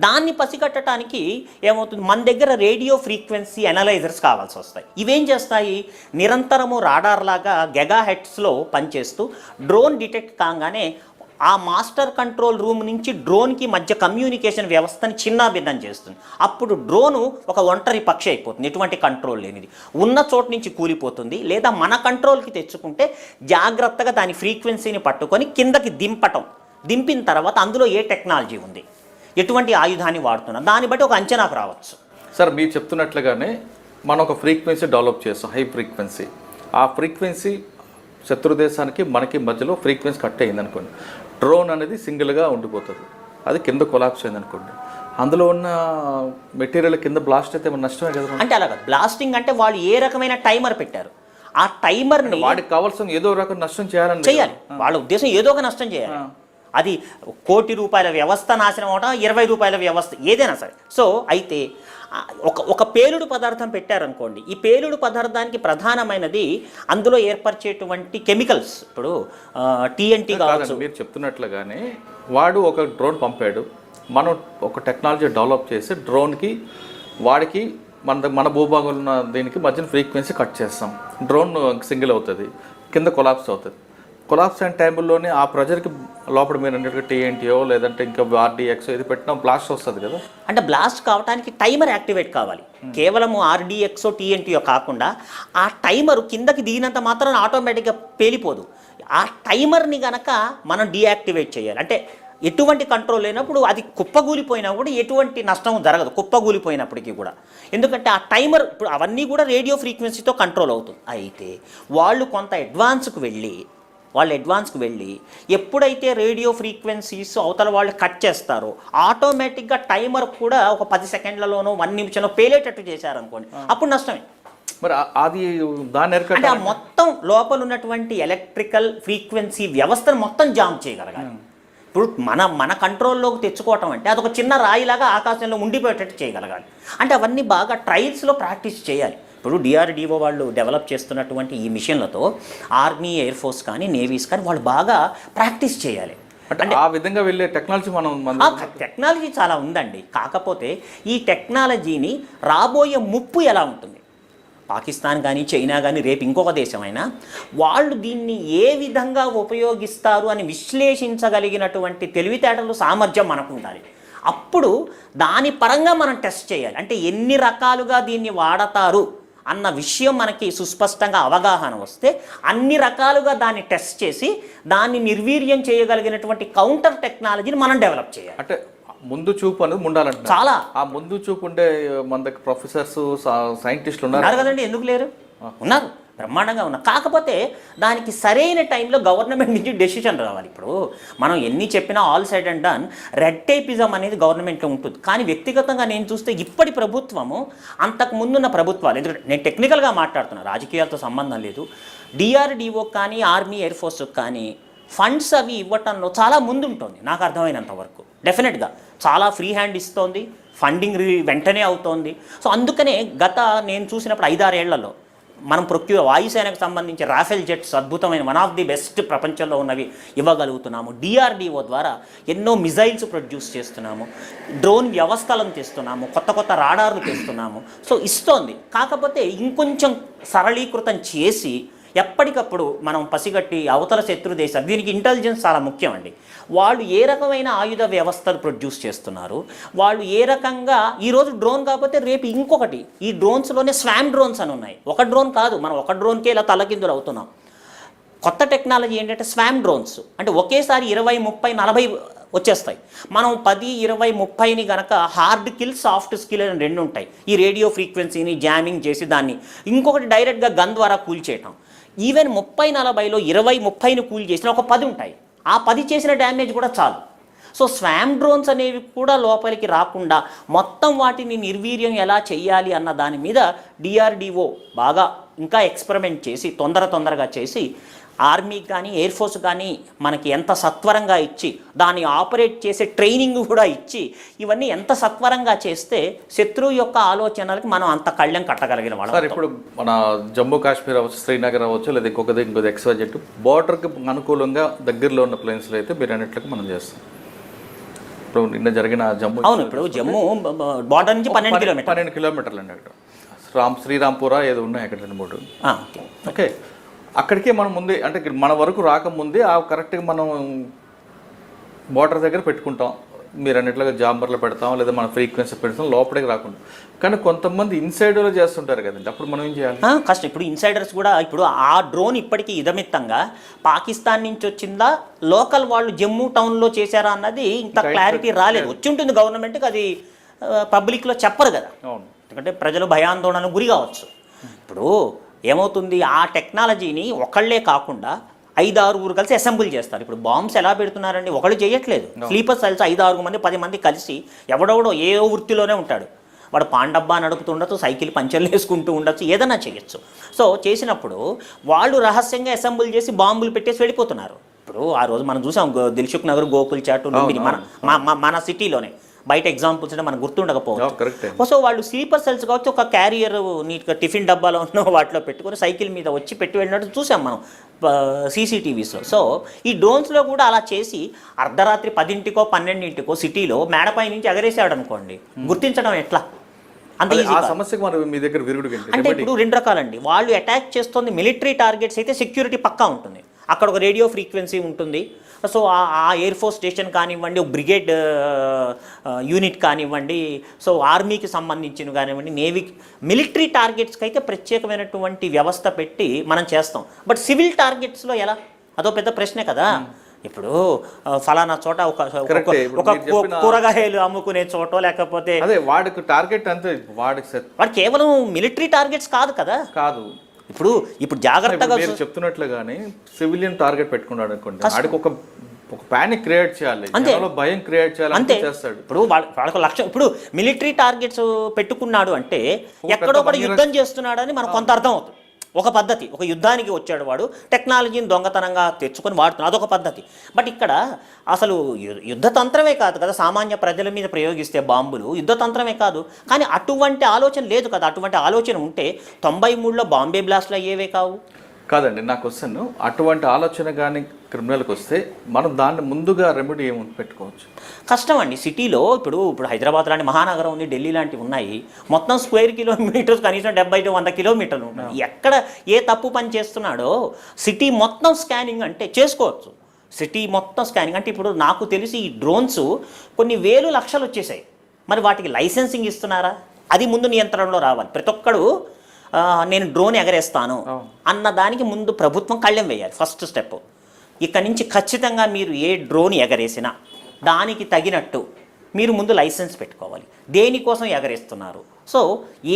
దాన్ని పసిగట్టడానికి ఏమవుతుంది, మన దగ్గర రేడియో ఫ్రీక్వెన్సీ అనలైజర్స్ కావాల్సి వస్తాయి. ఇవేం చేస్తాయి, నిరంతరము రాడార్ లాగా గెగా హెడ్స్లో పనిచేస్తూ డ్రోన్ డిటెక్ట్ కాగానే ఆ మాస్టర్ కంట్రోల్ రూమ్ నుంచి డ్రోన్కి మధ్య కమ్యూనికేషన్ వ్యవస్థని చిన్నాభిన్నం చేస్తుంది. అప్పుడు డ్రోను ఒక ఒంటరి పక్షి అయిపోతుంది, ఎటువంటి కంట్రోల్ లేనిది, ఉన్న చోటు నుంచి కూలిపోతుంది. లేదా మన కంట్రోల్కి తెచ్చుకుంటే జాగ్రత్తగా దాని ఫ్రీక్వెన్సీని పట్టుకొని కిందకి దింపిన తర్వాత అందులో ఏ టెక్నాలజీ ఉంది, ఎటువంటి ఆయుధాన్ని వాడుతున్నా, దాన్ని బట్టి ఒక అంచనాకు రావచ్చు. సార్ మీరు చెప్తున్నట్లుగానే మనం ఒక ఫ్రీక్వెన్సీ డెవలప్ చేస్తాం, హై ఫ్రీక్వెన్సీ. ఆ ఫ్రీక్వెన్సీ శత్రు దేశానికి మనకి మధ్యలో ఫ్రీక్వెన్సీ కట్ అయింది అనుకోండి, డ్రోన్ అనేది సింగిల్గా ఉండిపోతుంది, అది కింద కొలాప్స్ అయింది అనుకోండి, అందులో ఉన్న మెటీరియల్ కింద బ్లాస్ట్ అయితే మన నష్టమే కదా. అంటే అలాగా బ్లాస్టింగ్ అంటే వాళ్ళు ఏ రకమైన టైమర్ పెట్టారు, ఆ టైమర్ని వాడికి కావాల్సిన ఏదో రకం నష్టం చేయాలి, వాళ్ళ ఉద్దేశం ఏదో ఒక నష్టం చేయాలి. అది ₹1,00,00,000 వ్యవస్థ నాశనం అవటం, ₹20 వ్యవస్థ, ఏదైనా సరే. సో అయితే ఒక పేలుడు పదార్థం పెట్టారనుకోండి, ఈ పేలుడు పదార్థానికి ప్రధానమైనది అందులో ఏర్పరిచేటువంటి కెమికల్స్. ఇప్పుడు TNT కావచ్చు. మీరు చెప్తున్నట్లుగానే వాడు ఒక డ్రోన్ పంపాడు, మనం ఒక టెక్నాలజీ డెవలప్ చేసి డ్రోన్కి వాడికి మన భూభాగంలో ఉన్న దీనికి మధ్యన ఫ్రీక్వెన్సీ కట్ చేస్తాం, డ్రోన్ సింగిల్ అవుతుంది, కింద కొలాప్స్ అవుతుంది. కొలాప్స్ అయిన టైంలోనే ఆ ప్రెజర్కి లోపల మీరు అన్నట్టుగా TNTయో లేదంటే ఇంకా RDX ఇది పెట్టినా బ్లాస్ట్ వస్తుంది కదా. అంటే బ్లాస్ట్ కావడానికి టైమర్ యాక్టివేట్ కావాలి. కేవలం RDX TNTయో కాకుండా ఆ టైమర్ కిందకి దిగినంత మాత్రం ఆటోమేటిక్గా పేలిపోదు. ఆ టైమర్ని గనక మనం డీయాక్టివేట్ చేయాలి. అంటే ఎటువంటి కంట్రోల్ లేనప్పుడు అది కుప్పగూలిపోయినా కూడా ఎటువంటి నష్టం జరగదు, కుప్పగూలిపోయినప్పటికీ కూడా. ఎందుకంటే ఆ టైమర్ ఇప్పుడు అవన్నీ కూడా రేడియో ఫ్రీక్వెన్సీతో కంట్రోల్ అవుతుంది. అయితే వాళ్ళు కొంత అడ్వాన్స్కి వెళ్ళి ఎప్పుడైతే రేడియో ఫ్రీక్వెన్సీస్ అవతల వాళ్ళు కట్ చేస్తారో ఆటోమేటిక్గా టైమర్ కూడా ఒక 10 సెకండ్లలోనో 1 నిమిషంలో పేలేటట్టు చేశారనుకోండి, అప్పుడు నష్టమే. మరి అది దాని అంటే ఆ మొత్తం లోపల ఉన్నటువంటి ఎలక్ట్రికల్ ఫ్రీక్వెన్సీ వ్యవస్థను మొత్తం జామ్ చేయగలగాలి. ఇప్పుడు మన కంట్రోల్లోకి తెచ్చుకోవటం అంటే అదొక చిన్న రాయిలాగా ఆకాశంలో ఉండిపోయేటట్టు చేయగలగాలి. అంటే అవన్నీ బాగా ట్రయల్స్లో ప్రాక్టీస్ చేయాలి. ఇప్పుడు DRDO వాళ్ళు డెవలప్ చేస్తున్నటువంటి ఈ మిషన్లతో ఆర్మీ, ఎయిర్ ఫోర్స్ కానీ, నేవీస్ కానీ వాళ్ళు బాగా ప్రాక్టీస్ చేయాలి. అంటే ఆ విధంగా వెళ్ళే టెక్నాలజీ టెక్నాలజీ చాలా ఉందండి. కాకపోతే ఈ టెక్నాలజీని రాబోయే ముప్పు ఎలా ఉంటుంది, పాకిస్తాన్ కానీ చైనా కానీ రేపు ఇంకొక దేశమైనా వాళ్ళు దీన్ని ఏ విధంగా ఉపయోగిస్తారు అని విశ్లేషించగలిగినటువంటి తెలివితేటలు, సామర్థ్యం మనకు ఉండాలి. అప్పుడు దాని పరంగా మనం టెస్ట్ చేయాలి. అంటే ఎన్ని రకాలుగా దీన్ని వాడతారు అన్న విషయం మనకి సుస్పష్టంగా అవగాహన వస్తే అన్ని రకాలుగా దాన్ని టెస్ట్ చేసి దాన్ని నిర్వీర్యం చేయగలిగినటువంటి కౌంటర్ టెక్నాలజీని మనం డెవలప్ చేయాలి. అంటే ముందు చూపు అనేది ఉండాలంటే చాలా ఆ ముందు చూపు ఉండే మన దగ్గర ప్రొఫెసర్స్ సైంటిస్టులు ఉన్నారు కదండి, ఎందుకు లేరు? ఉన్నారు, బ్రహ్మాండంగా ఉన్నారు. కాకపోతే దానికి సరైన టైంలో గవర్నమెంట్ నుంచి డెసిషన్ రావాలి. ఇప్పుడు మనం ఎన్ని చెప్పినా all side and done red tapism అనేది గవర్నమెంట్లో ఉంటుంది. కానీ వ్యక్తిగతంగా నేను చూస్తే ఇప్పటి ప్రభుత్వము అంతకు ముందున్న ప్రభుత్వాలు, ఎందుకంటే నేను టెక్నికల్గా మాట్లాడుతున్నా, రాజకీయాలతో సంబంధం లేదు, డిఆర్డిఓ కానీ ఆర్మీ ఎయిర్ ఫోర్స్కి కానీ ఫండ్స్ అవి ఇవ్వటంలో చాలా ముందు ఉంటుంది నాకు అర్థమైనంత వరకు. డెఫినెట్గా చాలా ఫ్రీ హ్యాండ్ ఇస్తోంది, ఫండింగ్ వెంటనే అవుతోంది. సో అందుకనే నేను చూసినప్పుడు 5-6 ఏళ్లలో మనం వాయుసేనకు సంబంధించి రాఫెల్ జెట్స్ అద్భుతమైన వన్ ఆఫ్ ది బెస్ట్ ప్రపంచంలో ఉన్నవి ఇవ్వగలుగుతున్నాము. డిఆర్డిఓ ద్వారా ఎన్నో మిజైల్స్ ప్రొడ్యూస్ చేస్తున్నాము, డ్రోన్ వ్యవస్థలను తెస్తున్నాము, కొత్త కొత్త రాడార్లు తెస్తున్నాము. సో ఇస్తోంది. కాకపోతే ఇంకొంచెం సరళీకృతం చేసి ఎప్పటికప్పుడు మనం పసిగట్టి అవతల శత్రు దేశాలు, దీనికి ఇంటెలిజెన్స్ చాలా ముఖ్యం అండి. వాళ్ళు ఏ రకమైన ఆయుధ వ్యవస్థలు ప్రొడ్యూస్ చేస్తున్నారు, వాళ్ళు ఏ రకంగా, ఈరోజు డ్రోన్ కాకపోతే రేపు ఇంకొకటి, ఈ డ్రోన్స్లోనే స్వామ్ డ్రోన్స్ అని ఉన్నాయి. ఒక డ్రోన్ కాదు, మనం ఒక డ్రోన్కే ఇలా తలకిందులు అవుతున్నాం. కొత్త టెక్నాలజీ ఏంటంటే స్వామ్ డ్రోన్స్, అంటే ఒకేసారి 20, 30, 40 వచ్చేస్తాయి. మనం 10, 20, 30ని కనుక హార్డ్ కిల్, సాఫ్ట్ స్కిల్ అని 2 ఉంటాయి. ఈ రేడియో ఫ్రీక్వెన్సీని జామింగ్ చేసి దాన్ని, ఇంకొకటి డైరెక్ట్గా గన్ ద్వారా కూల్చేయటం. ఈవెన్ 30, 40లో 20, 30ని కూల్ చేసిన ఒక 10 ఉంటాయి. ఆ 10 చేసిన డ్యామేజ్ కూడా చాలు. సో స్వామ్ డ్రోన్స్ అనేవి కూడా లోపలికి రాకుండా మొత్తం వాటిని నిర్వీర్యం ఎలా చేయాలి అన్న దాని మీద డిఆర్డిఓ బాగా ఇంకా ఎక్స్పెరిమెంట్ చేసి తొందరగా చేసి ఆర్మీకి కానీ ఎయిర్ ఫోర్స్ కానీ మనకి ఎంత సత్వరంగా ఇచ్చి దాన్ని ఆపరేట్ చేసే ట్రైనింగ్ కూడా ఇచ్చి ఇవన్నీ ఎంత సత్వరంగా చేస్తే శత్రువు యొక్క ఆలోచనలకు మనం అంత కళ్ళెం కట్టగలిగిన వాళ్ళం. సార్ ఇప్పుడు మన జమ్మూ కాశ్మీర్ అవ్వచ్చు, శ్రీనగర్ అవ్వచ్చు, లేదా ఇంకొకటి ఎక్స్వైజెడ్ బార్డర్కి అనుకూలంగా దగ్గరలో ఉన్న ప్లేన్స్లో అయితే మీరు అన్నిట్లకి మనం చేస్తాం. ఇప్పుడు నిన్న జరిగిన జమ్మూ, అవును, ఇప్పుడు జమ్మూ బార్డర్ నుంచి 12 కిలోమీటర్లు అండి. అక్కడ శ్రీరాంపుర ఏదో ఉన్నాయి అక్కడ 2-3. ఓకే, అక్కడికే మనం ముందే, అంటే మన వరకు రాకముందే ఆ కరెక్ట్గా మనం బార్డర్ దగ్గర పెట్టుకుంటాం. మీరు అన్నిట్లుగా జాంబర్లో పెడతాం, లేదా మన ఫ్రీక్వెన్సీ పెడతాం, లోపలికి రాకుండా. కానీ కొంతమంది ఇన్సైడర్లో చేస్తుంటారు కదండి, అప్పుడు మనం ఏం చేయాలి? కష్టం. ఇప్పుడు ఇన్సైడర్స్ కూడా, ఇప్పుడు ఆ డ్రోన్ ఇప్పటికీ ఇదమిత్తంగా పాకిస్తాన్ నుంచి వచ్చిందా, లోకల్ వాళ్ళు జమ్మూ టౌన్లో చేశారా అన్నది ఇంత క్లారిటీ రాలేదు. వచ్చి ఉంటుంది గవర్నమెంట్కి, అది పబ్లిక్లో చెప్పరు కదా, ఎందుకంటే ప్రజలు భయాందోళనకు గురి కావచ్చు. ఇప్పుడు ఏమవుతుంది, ఆ టెక్నాలజీని ఒకళ్ళే కాకుండా 5-6 కలిసి అసెంబుల్ చేస్తారు. ఇప్పుడు బాంబ్స్ ఎలా పెడుతున్నారండి, ఒకళ్ళు చేయట్లేదు. స్లీపర్ సెల్స్ 5-6 మంది 10 మంది కలిసి, ఎవడెవడో ఏ వృత్తిలోనే ఉంటాడు, వాడు పాండబ్బా నడుపుతుండొచ్చు, సైకిల్ పంచర్లు వేసుకుంటూ ఉండొచ్చు, ఏదైనా చేయొచ్చు. సో చేసినప్పుడు వాళ్ళు రహస్యంగా అసెంబుల్ చేసి బాంబులు పెట్టేసి వెళ్ళిపోతున్నారు. ఇప్పుడు ఆ రోజు మనం చూసాం దిల్సుఖ్ నగర్, గోకుల్ చాట్, మన సిటీలోనే. బయట ఎగ్జాంపుల్స్ అంటే మనకు గుర్తుండకపోవచ్చు. సో వాళ్ళు స్లీపర్ సెల్స్ కావచ్చు, ఒక క్యారియర్ నీట్గా టిఫిన్ డబ్బాలో ఉన్న వాటిలో పెట్టుకొని సైకిల్ మీద వచ్చి పెట్టి వెళ్ళినట్టు చూసాం మనం సీసీటీవీస్లో. సో ఈ డ్రోన్స్లో కూడా అలా చేసి అర్ధరాత్రి 10కో 12కో సిటీలో మేడపై నుంచి ఎగరేసాడు అనుకోండి, గుర్తించడం ఎట్లా? అంత ఈజీ సమస్యకు మరి మీ దగ్గర విరుగుడు అంటే ఇప్పుడు 2 రకాలండి. వాళ్ళు అటాక్ చేస్తుంది మిలిటరీ టార్గెట్స్ అయితే సెక్యూరిటీ పక్కా ఉంటుంది, అక్కడ ఒక రేడియో ఫ్రీక్వెన్సీ ఉంటుంది. సో ఆ ఎయిర్ ఫోర్స్ స్టేషన్ కానివ్వండి, ఒక బ్రిగేడ్ యూనిట్ కానివ్వండి, సో ఆర్మీకి సంబంధించిన కానివ్వండి, నేవీకి, మిలిటరీ టార్గెట్స్కి అయితే ప్రత్యేకమైనటువంటి వ్యవస్థ పెట్టి మనం చేస్తాం. బట్ సివిల్ టార్గెట్స్లో ఎలా, అదో పెద్ద ప్రశ్నే కదా. ఇప్పుడు ఫలానా చోట ఒక కూరగాయలు అమ్ముకునే చోట, లేకపోతే వాడికి టార్గెట్ అంతే, వాడు కేవలం మిలిటరీ టార్గెట్స్ కాదు కదా. కాదు, ఇప్పుడు జాగ్రత్తగా చెప్తున్నట్లుగానే సివిలియన్ టార్గెట్ పెట్టుకున్నాడు అనుకోండి, వాడికి ఒక పానిక్ క్రియేట్ చేయాలి, భయం క్రియేట్ చేయాలి, అంతే చేస్తాడు. ఇప్పుడు వాళ్ళకు లక్ష్యం, ఇప్పుడు మిలిటరీ టార్గెట్స్ పెట్టుకున్నాడు అంటే ఎక్కడో ఒకటి యుద్ధం చేస్తున్నాడని మనకు కొంత అర్థం అవుతుంది. ఒక పద్ధతి, ఒక యుద్ధానికి వచ్చాడు వాడు, టెక్నాలజీని దొంగతనంగా తెచ్చుకొని వాడుతున్నాడు, అదొక పద్ధతి. బట్ ఇక్కడ అసలు యుద్ధతంత్రమే కాదు కదా, సామాన్య ప్రజల మీద ప్రయోగిస్తే బాంబులు యుద్ధతంత్రమే కాదు. కానీ అటువంటి ఆలోచన లేదు కదా. అటువంటి ఆలోచన ఉంటే 93లో బాంబే బ్లాస్ట్లు అయ్యేవే కాదండి. నా క్వశ్చన్, అటువంటి ఆలోచన కానీ క్రిమినల్కి వస్తే మనం దాన్ని ముందుగా రెమెడీ ఏమి పెట్టుకోవచ్చు? కష్టం అండి. సిటీలో ఇప్పుడు హైదరాబాద్ లాంటి మహానగరం ఉంది, ఢిల్లీ లాంటివి ఉన్నాయి, మొత్తం స్క్వేర్ కిలోమీటర్స్ కనీసం 70-100 కిలోమీటర్లు ఉన్నాయి. ఎక్కడ ఏ తప్పు పని చేస్తున్నాడో సిటీ మొత్తం స్కానింగ్ అంటే చేసుకోవచ్చు. సిటీ మొత్తం స్కానింగ్ అంటే ఇప్పుడు నాకు తెలిసి ఈ డ్రోన్స్ కొన్ని వేలు లక్షలు వచ్చేసాయి. మరి వాటికి లైసెన్సింగ్ ఇస్తున్నారా? అది ముందు నియంత్రణలో రావాలి. ప్రతి ఒక్కడు నేను డ్రోన్ ఎగరేస్తాను అన్న దానికి ముందు ప్రభుత్వం కళ్ళెం వేయాలి. First step. ఇక్కడి నుంచి ఖచ్చితంగా మీరు ఏ డ్రోన్ ఎగరేసినా దానికి తగినట్టు మీరు ముందు లైసెన్స్ పెట్టుకోవాలి. దేనికోసం ఎగరేస్తున్నారు, సో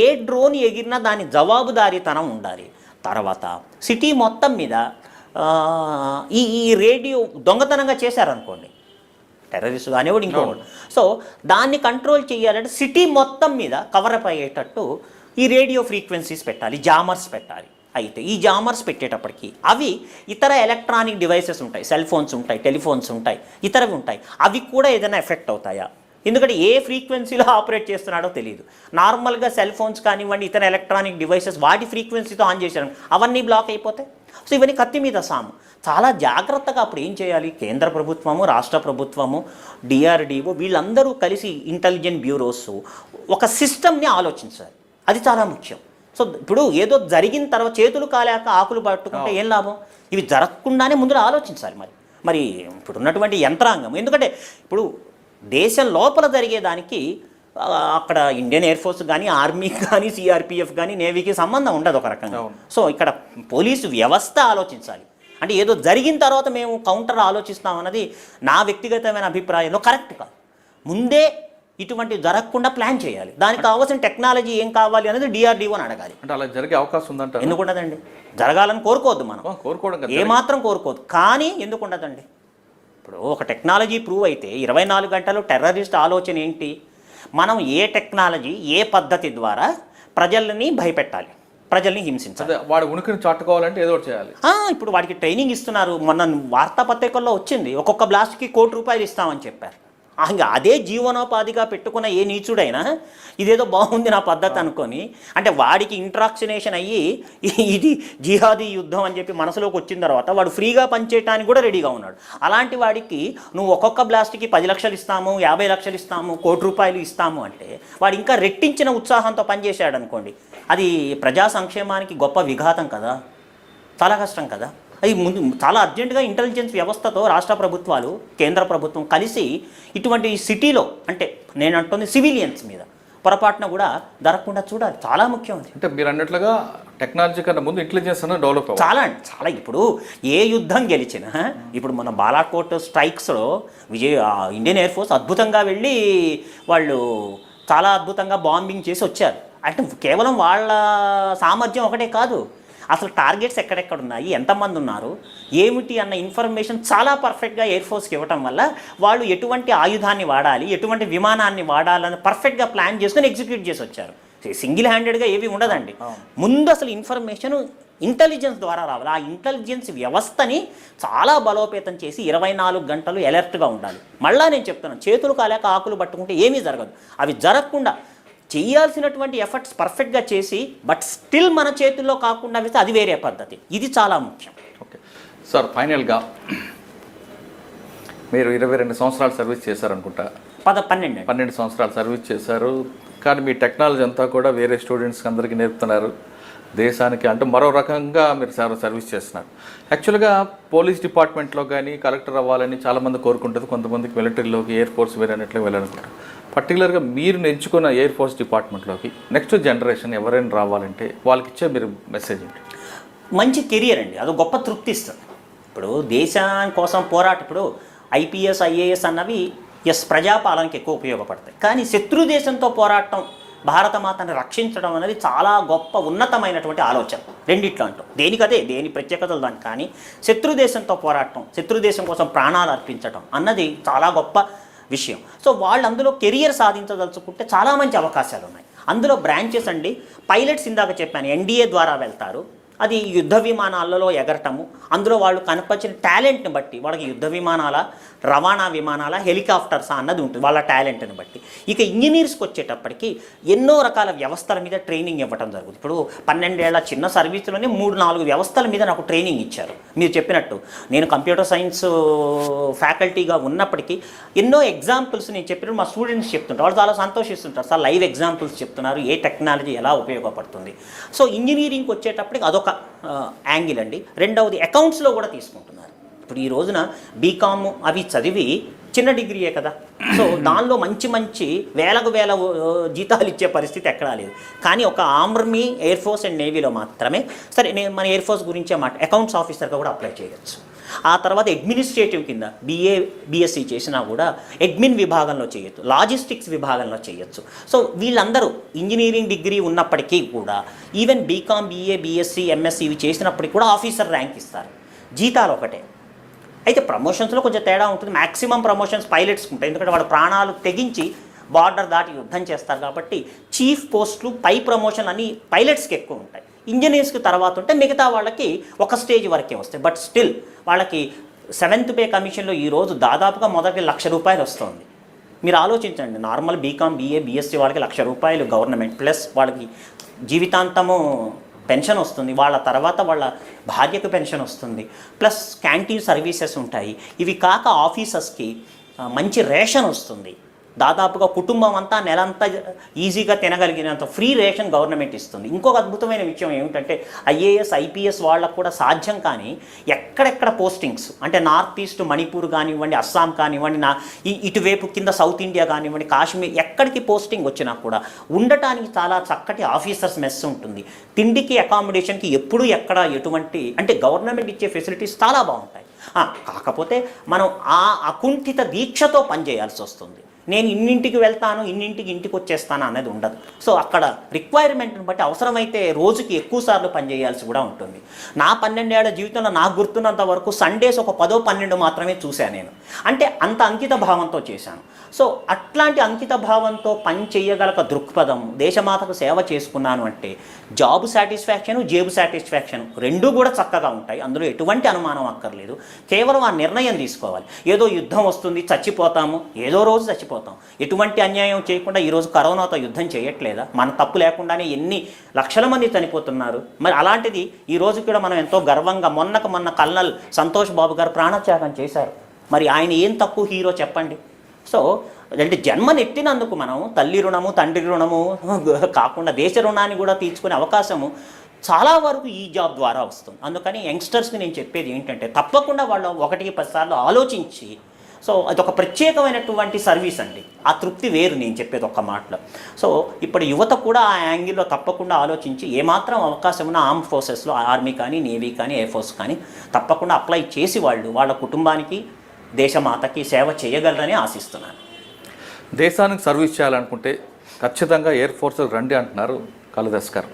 ఏ డ్రోన్ ఎగిరినా దాని జవాబుదారీతనం ఉండాలి. తర్వాత సిటీ మొత్తం మీద ఈ రేడియో దొంగతనంగా చేశారనుకోండి, టెర్రరిస్ట్ కానివ్వడు ఇంకోటి, సో దాన్ని కంట్రోల్ చేయాలంటే సిటీ మొత్తం మీద కవరప్ అయ్యేటట్టు ఈ రేడియో ఫ్రీక్వెన్సీస్ పెట్టాలి, జామర్స్ పెట్టాలి. అయితే ఈ జామర్స్ పెట్టేటప్పటికి అవి ఇతర ఎలక్ట్రానిక్ డివైసెస్ ఉంటాయి, సెల్ ఫోన్స్ ఉంటాయి, టెలిఫోన్స్ ఉంటాయి, ఇతరవి ఉంటాయి, అవి కూడా ఏదైనా ఎఫెక్ట్ అవుతాయా? ఎందుకంటే ఏ ఫ్రీక్వెన్సీలో ఆపరేట్ చేస్తున్నాడో తెలియదు. నార్మల్గా సెల్ ఫోన్స్ కానివ్వండి, ఇతర ఎలక్ట్రానిక్ డివైసెస్ వాటి ఫ్రీక్వెన్సీతో ఆన్ చేశారు, అవన్నీ బ్లాక్ అయిపోతాయి. సో ఇవన్నీ కత్తి మీద సాము. చాలా జాగ్రత్తగా అప్పుడు ఏం చేయాలి, కేంద్ర ప్రభుత్వము, రాష్ట్ర ప్రభుత్వము, డిఆర్డిఓ వీళ్ళందరూ కలిసి ఇంటెలిజెంట్ బ్యూరోస్ ఒక సిస్టమ్ని ఆలోచించాలి. అది చాలా ముఖ్యం. సో ఇప్పుడు ఏదో జరిగిన తర్వాత చేతులు కాలేక ఆకులు పట్టుకుంటే ఏం లాభం? ఇవి జరగకుండానే ముందు ఆలోచించాలి. మరి ఇప్పుడు ఉన్నటువంటి యంత్రాంగం, ఎందుకంటే ఇప్పుడు దేశం లోపల జరిగేదానికి అక్కడ ఇండియన్ ఎయిర్ ఫోర్స్ కానీ, ఆర్మీ కానీ, సిఆర్పిఎఫ్ కానీ, నేవీకి సంబంధం ఉండదు ఒక రకంగా. సో ఇక్కడ పోలీసు వ్యవస్థ ఆలోచించాలి. అంటే ఏదో జరిగిన తర్వాత మేము కౌంటర్ ఆలోచిస్తామన్నది నా వ్యక్తిగతమైన అభిప్రాయంలో కరెక్ట్ కాదు. ముందే ఇటువంటి జరగకుండా ప్లాన్ చేయాలి. దానికి కావాల్సిన టెక్నాలజీ ఏం కావాలి అనేది డిఆర్డిఓని అడగాలి. అంటే అలా జరిగే అవకాశం ఉందంట. ఎందుకు ఉండదండి? జరగాలని కోరుకోవద్దు మనం, కోరుకోవడం ఏమాత్రం కోరుకోవద్దు. కానీ ఎందుకు ఉండదండి? ఇప్పుడు ఒక టెక్నాలజీ ప్రూవ్ అయితే 24 గంటలు టెర్రరిస్ట్ ఆలోచన ఏంటి? మనం ఏ టెక్నాలజీ, ఏ పద్ధతి ద్వారా ప్రజల్ని భయపెట్టాలి, ప్రజల్ని హింసించాలి. వాడి ఉనికిని చాటుకోవాలంటే ఏదో చేయాలి. ఇప్పుడు వాడికి ట్రైనింగ్ ఇస్తున్నారు. మొన్న వార్తాపత్రికల్లో వచ్చింది, ఒక్కొక్క బ్లాస్ట్కి ₹1 ఇస్తామని చెప్పారు. ఇంకా అదే జీవనోపాధిగా పెట్టుకున్న ఏ నీచుడైనా ఇదేదో బాగుంది నా పద్ధతి అనుకొని, అంటే వాడికి ఇంట్రాక్షనేషన్ అయ్యి ఇది జిహాదీ యుద్ధం అని చెప్పి మనసులోకి వచ్చిన తర్వాత వాడు ఫ్రీగా పనిచేయడానికి కూడా రెడీగా ఉన్నాడు. అలాంటి వాడికి నువ్వు ఒక్కొక్క బ్లాస్ట్కి 10 లక్షలు ఇస్తాము, 50 లక్షలు ఇస్తాము, ₹1 ఇస్తాము అంటే వాడు ఇంకా రెట్టించిన ఉత్సాహంతో పనిచేశాడు అనుకోండి, అది ప్రజా సంక్షేమానికి గొప్ప విఘాతం కదా, చాలా కష్టం కదా. అది ముందు చాలా అర్జెంటుగా ఇంటెలిజెన్స్ వ్యవస్థతో రాష్ట్ర ప్రభుత్వాలు, కేంద్ర ప్రభుత్వం కలిసి ఇటువంటి సిటీలో, అంటే నేను అంటుంది సివిలియన్స్ మీద పొరపాటున కూడా జరగకుండా చూడాలి. చాలా ముఖ్యం. అంటే మీరు అన్నట్లుగా టెక్నాలజీ కన్నా ముందు ఇంటెలిజెన్స్ అనేది డెవలప్ అవ్వాలి. చాలా ఇప్పుడు ఏ యుద్ధం గెలిచినా, ఇప్పుడు మన బాలాకోట్ స్ట్రైక్స్లో ఇండియన్ ఎయిర్ ఫోర్స్ అద్భుతంగా వెళ్ళి వాళ్ళు చాలా అద్భుతంగా బాంబింగ్ చేసి వచ్చారు. అంటే కేవలం వాళ్ళ సామర్థ్యం ఒకటే కాదు, అసలు టార్గెట్స్ ఎక్కడెక్కడ ఉన్నాయి, ఎంతమంది ఉన్నారు, ఏమిటి అన్న ఇన్ఫర్మేషన్ చాలా పర్ఫెక్ట్గా ఎయిర్ ఫోర్స్కి ఇవ్వటం వల్ల వాళ్ళు ఎటువంటి ఆయుధాన్ని వాడాలి, ఎటువంటి విమానాన్ని వాడాలని పర్ఫెక్ట్గా ప్లాన్ చేసుకొని ఎగ్జిక్యూట్ చేసి వచ్చారు. సింగిల్ హ్యాండెడ్గా ఏవి ఉండదండి. ముందు అసలు ఇన్ఫర్మేషన్ ఇంటెలిజెన్స్ ద్వారా రావాలి. ఆ ఇంటెలిజెన్స్ వ్యవస్థని చాలా బలోపేతం చేసి 24 గంటలు అలర్ట్గా ఉండాలి. మళ్ళీ నేను చెప్తున్నాను, చేతులు కాలేక ఆకులు పట్టుకుంటే ఏమీ జరగదు. అవి జరగకుండా చేయాల్సినటువంటి ఎఫర్ట్స్ పర్ఫెక్ట్గా చేసి, బట్ స్టిల్ మన చేతుల్లో కాకుండా వేస్తే అది వేరే పద్ధతి. ఇది చాలా ముఖ్యం. ఓకే సార్, ఫైనల్గా మీరు 22 సంవత్సరాలు సర్వీస్ చేశారనుకుంటా. 12 సంవత్సరాలు సర్వీస్ చేశారు. కానీ మీ టెక్నాలజీ అంతా కూడా వేరే స్టూడెంట్స్కి అందరికీ నేర్పుతున్నారు, దేశానికి అంటే మరో రకంగా మీరు సర్వీస్ చేస్తున్నారు. యాక్చువల్గా పోలీస్ డిపార్ట్మెంట్లో కానీ కలెక్టర్ అవ్వాలని చాలామంది కోరుకుంటుంది, కొంతమందికి మిలిటరీలోకి, ఎయిర్ ఫోర్స్ వేరే అన్నట్లు వెళ్ళాలనుకుంటారు. పర్టికులర్గా మీరు ఎంచుకున్న ఎయిర్ ఫోర్స్ డిపార్ట్మెంట్లోకి నెక్స్ట్ జనరేషన్ ఎవరైనా రావాలంటే వాళ్ళకి ఇచ్చే మీరు మెసేజ్ ఏంటి? మంచి కెరియర్ అండి, అది గొప్ప తృప్తి ఇస్తుంది. ఇప్పుడు దేశం కోసం ఇప్పుడు ఐపీఎస్, ఐఏఎస్ అన్నవి ప్రజాపాలనకి ఎక్కువ ఉపయోగపడతాయి. కానీ శత్రు దేశంతో పోరాటం, భారతమాతను రక్షించడం అనేది చాలా గొప్ప ఉన్నతమైనటువంటి ఆలోచన. రెండిట్లో అంటూ దేనికదే, దేని ప్రత్యేకతలు దానికి. కానీ శత్రు దేశంతో పోరాటం, శత్రు దేశం కోసం ప్రాణాలు అర్పించడం అన్నది చాలా గొప్ప విషయం. సో వాళ్ళు అందులో కెరియర్ సాధించదలుచుకుంటే చాలా మంచి అవకాశాలు ఉన్నాయి. అందులో బ్రాంచెస్ అండి, పైలట్స్ ఇందాక చెప్పాను, ఎన్డీఏ ద్వారా వెళ్తారు. అది యుద్ధ విమానాలలో ఎగరటము, అందులో వాళ్ళు కనపరిచిన టాలెంట్ని బట్టి వాళ్ళకి యుద్ధ విమానాల, రవాణా విమానాల, హెలికాప్టర్స్ అన్నది ఉంటుంది వాళ్ళ టాలెంట్ని బట్టి. ఇక ఇంజనీర్స్కి వచ్చేటప్పటికి ఎన్నో రకాల వ్యవస్థల మీద ట్రైనింగ్ ఇవ్వడం జరుగుతుంది. ఇప్పుడు 12 ఏళ్ల చిన్న సర్వీసులోనే 3-4 వ్యవస్థల మీద నాకు ట్రైనింగ్ ఇచ్చారు. మీరు చెప్పినట్టు నేను కంప్యూటర్ సైన్స్ ఫ్యాకల్టీగా ఉన్నప్పటికీ ఎన్నో ఎగ్జాంపుల్స్ నేను చెప్పినప్పుడు మా స్టూడెంట్స్ చెప్తుంటారు, వాళ్ళు చాలా సంతోషిస్తుంటారు, సార్ లైవ్ ఎగ్జాంపుల్స్ చెప్తున్నారు, ఏ టెక్నాలజీ ఎలా ఉపయోగపడుతుంది. సో ఇంజనీరింగ్కి వచ్చేటప్పటికి అదొక యాంగిల్ అండి. రెండవది అకౌంట్స్లో కూడా తీసుకుంటున్నారు. ఇప్పుడు ఈ రోజున బీకామ్ అవి చదివి చిన్న డిగ్రీయే కదా. సో దానిలో మంచి మంచి వేలకు వేల జీతాలు ఇచ్చే పరిస్థితి ఎక్కడా లేదు. కానీ ఒక ఆర్మీ, ఎయిర్ ఫోర్స్ అండ్ నేవీలో మాత్రమే. సరే, నేను మన ఎయిర్ ఫోర్స్ గురించే అకౌంట్స్ ఆఫీసర్గా కూడా అప్లై చేయొచ్చు. ఆ తర్వాత అడ్మినిస్ట్రేటివ్ కింద BSc చేసినా కూడా అడ్మిన్ విభాగంలో చేయొచ్చు, లాజిస్టిక్స్ విభాగంలో చేయొచ్చు. సో వీళ్ళందరూ ఇంజనీరింగ్ డిగ్రీ ఉన్నప్పటికీ కూడా even BCom, BA, BSc, MSc ఇవి చేసినప్పటికీ కూడా ఆఫీసర్ ర్యాంక్ ఇస్తారు. జీతాలు ఒకటే. అయితే ప్రమోషన్స్లో కొంచెం తేడా ఉంటుంది. మ్యాక్సిమం ప్రమోషన్స్ పైలట్స్కి ఉంటాయి, ఎందుకంటే వాళ్ళ ప్రాణాలు తెగించి బార్డర్ దాటి యుద్ధం చేస్తారు కాబట్టి చీఫ్ పోస్టులు, పై ప్రమోషన్లు అన్నీ పైలట్స్కి ఎక్కువ ఉంటాయి. ఇంజనీర్స్కి తర్వాత ఉంటే మిగతా వాళ్ళకి ఒక స్టేజ్ వరకే వస్తాయి. బట్ స్టిల్ వాళ్ళకి 7th పే కమిషన్లో ఈరోజు దాదాపుగా మొదటి ₹1,00,000 వస్తుంది. మీరు ఆలోచించండి, నార్మల్ BCom, BA, BSc వాళ్ళకి ₹1,00,000 గవర్నమెంట్, ప్లస్ వాళ్ళకి జీవితాంతము పెన్షన్ వస్తుంది, వాళ్ళ తర్వాత వాళ్ళ భార్యకు పెన్షన్ వస్తుంది, ప్లస్ క్యాంటీన్ సర్వీసెస్ ఉంటాయి. ఇవి కాక ఆఫీసర్స్కి మంచి రేషన్ వస్తుంది. దాదాపుగా కుటుంబం అంతా నెలంతా ఈజీగా తినగలిగినంత ఫ్రీ రేషన్ గవర్నమెంట్ ఇస్తుంది. ఇంకొక అద్భుతమైన విషయం ఏమిటంటే IAS, IPS వాళ్ళకు కూడా సాధ్యం కానీ ఎక్కడెక్కడ పోస్టింగ్స్ అంటే నార్త్ ఈస్ట్, మణిపూర్ కానివ్వండి, అస్సాం కానివ్వండి, ఇటువైపు కింద సౌత్ ఇండియా కానివ్వండి, కాశ్మీర్, ఎక్కడికి పోస్టింగ్ వచ్చినా కూడా ఉండటానికి చాలా చక్కటి ఆఫీసర్స్ మెస్ ఉంటుంది. తిండికి, అకామిడేషన్కి ఎప్పుడు ఎక్కడ ఎటువంటి అంటే గవర్నమెంట్ ఇచ్చే ఫెసిలిటీస్ చాలా బాగుంటాయి. కాకపోతే మనం ఆ అకుంఠిత దీక్షతో పనిచేయాల్సి వస్తుంది. నేను ఇన్నింటికి వెళ్తాను, ఇంటికి వచ్చేస్తాను అనేది ఉండదు. సో అక్కడ రిక్వైర్మెంట్ని బట్టి అవసరమైతే రోజుకి ఎక్కువ సార్లు పనిచేయాల్సి కూడా ఉంటుంది. నా 12 ఏళ్ల జీవితంలో నాకు గుర్తున్నంత వరకు సండేస్ ఒక 10-12 మాత్రమే చూశాను నేను. అంటే అంత అంకిత భావంతో చేశాను. సో అట్లాంటి అంకిత భావంతో పని చేయగల దృక్పథం, దేశమాతకు సేవ చేసుకున్నాను అంటే జాబ్ సాటిస్ఫాక్షను, జేబు సాటిస్ఫాక్షన్ రెండూ కూడా చక్కగా ఉంటాయి. అందులో ఎటువంటి అనుమానం అక్కర్లేదు. కేవలం ఆ నిర్ణయం తీసుకోవాలి. ఏదో యుద్ధం వస్తుంది, చచ్చిపోతాము, ఏదో రోజు చచ్చిపోతాం, ఎటువంటి అన్యాయం చేయకుండా ఈరోజు కరోనాతో యుద్ధం చేయట్లేదా? మన తప్పు లేకుండానే ఎన్ని లక్షల మంది చనిపోతున్నారు. మరి అలాంటిది ఈరోజు కూడా మనం ఎంతో గర్వంగా మొన్న కల్నల్ సంతోష్ బాబు గారు ప్రాణత్యాగం చేశారు. మరి ఆయన ఏం తక్కువ హీరో చెప్పండి? సో అంటే జన్మనెత్తినందుకు మనం తల్లి రుణము, తండ్రి రుణము కాకుండా దేశ రుణాన్ని కూడా తీర్చుకునే అవకాశము చాలా వరకు ఈ జాబ్ ద్వారా వస్తుంది. అందుకని యంగ్స్టర్స్కి నేను చెప్పేది ఏంటంటే తప్పకుండా వాళ్ళు 1-10 సార్లు ఆలోచించి, సో అదొక ప్రత్యేకమైనటువంటి సర్వీస్ అండి. ఆ తృప్తి వేరు, నేను చెప్పేది ఒక్క మాటలో. సో ఇప్పుడు యువత కూడా ఆ యాంగిల్లో తప్పకుండా ఆలోచించి ఏమాత్రం అవకాశం ఉన్న ఆర్మ్డ్ ఫోర్సెస్లో, ఆర్మీ కానీ, నేవీ కానీ, ఎయిర్ ఫోర్స్ కానీ తప్పకుండా అప్లై చేసి వాళ్ళ కుటుంబానికి, దేశమాతకి సేవ చేయగలరని ఆశిస్తున్నాను. దేశానికి సర్వీస్ చేయాలనుకుంటే ఖచ్చితంగా ఎయిర్ ఫోర్స్ రండి అంటున్నారు కాళిదాస్ గారు.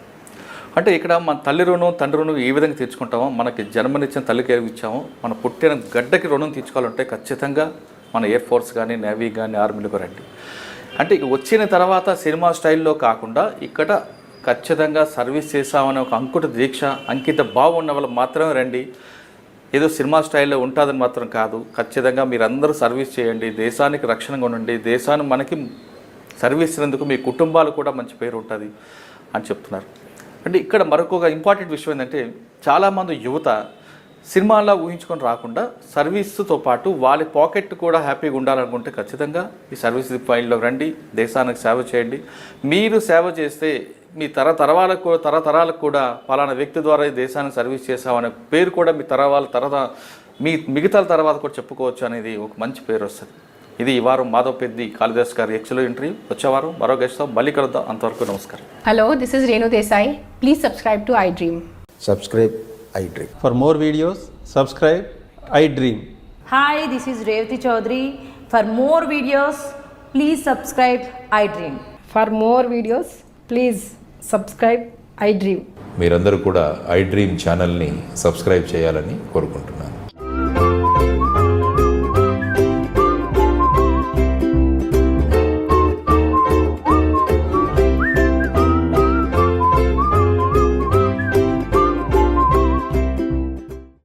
అంటే ఇక్కడ మన తల్లి రుణం, తండ్రి రుణం ఏ విధంగా తీర్చుకుంటామో, మనకి జన్మనిచ్చిన తల్లికి ఏమి ఇచ్చామో, మన పుట్టిన గడ్డకి రుణం తీర్చుకోవాలంటే ఖచ్చితంగా మన ఎయిర్ ఫోర్స్ కానీ, నేవీ కానీ, ఆర్మీలకు రండి. అంటే ఇక వచ్చిన తర్వాత సినిమా స్టైల్లో కాకుండా ఇక్కడ ఖచ్చితంగా సర్వీస్ చేసామనే ఒక అంకుట దీక్ష, అంకిత భావం ఉన్న వాళ్ళు మాత్రమే రండి. ఏదో సినిమా స్టైల్లో ఉంటుందని మాత్రం కాదు. ఖచ్చితంగా మీరందరూ సర్వీస్ చేయండి, దేశానికి రక్షణగా ఉండండి, దేశాన్ని మనకి సర్వీస్ ఇచ్చినందుకు మీ కుటుంబాలు కూడా మంచి పేరు ఉంటుంది అని చెప్తున్నారు. అంటే ఇక్కడ మరొక ఇంపార్టెంట్ విషయం ఏంటంటే చాలామంది యువత సినిమాల్లో ఊహించుకొని రాకుండా సర్వీస్తో పాటు వాళ్ళ పాకెట్ కూడా హ్యాపీగా ఉండాలనుకుంటే ఖచ్చితంగా ఈ సర్వీస్ ఫైల్లో రండి, దేశానికి సేవ చేయండి. మీరు సేవ చేస్తే మీ తరతరాలకు కూడా పలానా వ్యక్తి ద్వారా ఈ దేశానికి సర్వీస్ చేసామనే పేరు కూడా మీ మిగతా తర్వాత కూడా చెప్పుకోవచ్చు అనేది ఒక మంచి పేరు వస్తుంది. ఇది ఈ వారం మాధవ్ పెద్ది కాళిదాస్ గారి ఎక్సలెంట్ ఇంటర్వ్యూ. వచ్చే వారం మరో గెస్ట్తో మళ్ళీ కలుద్దాం. అంతవరకు నమస్కారం. Hello, this is Renu Desai. Please subscribe to iDream. Subscribe iDream. For more videos, subscribe iDream. Hi, this is Revati Chaudhary. For more videos, please subscribe iDream. For more videos, please subscribe iDream. మీరందరూ కూడా iDream ఛానల్ని subscribe చేయాలని కోరుకుంటున్నాను.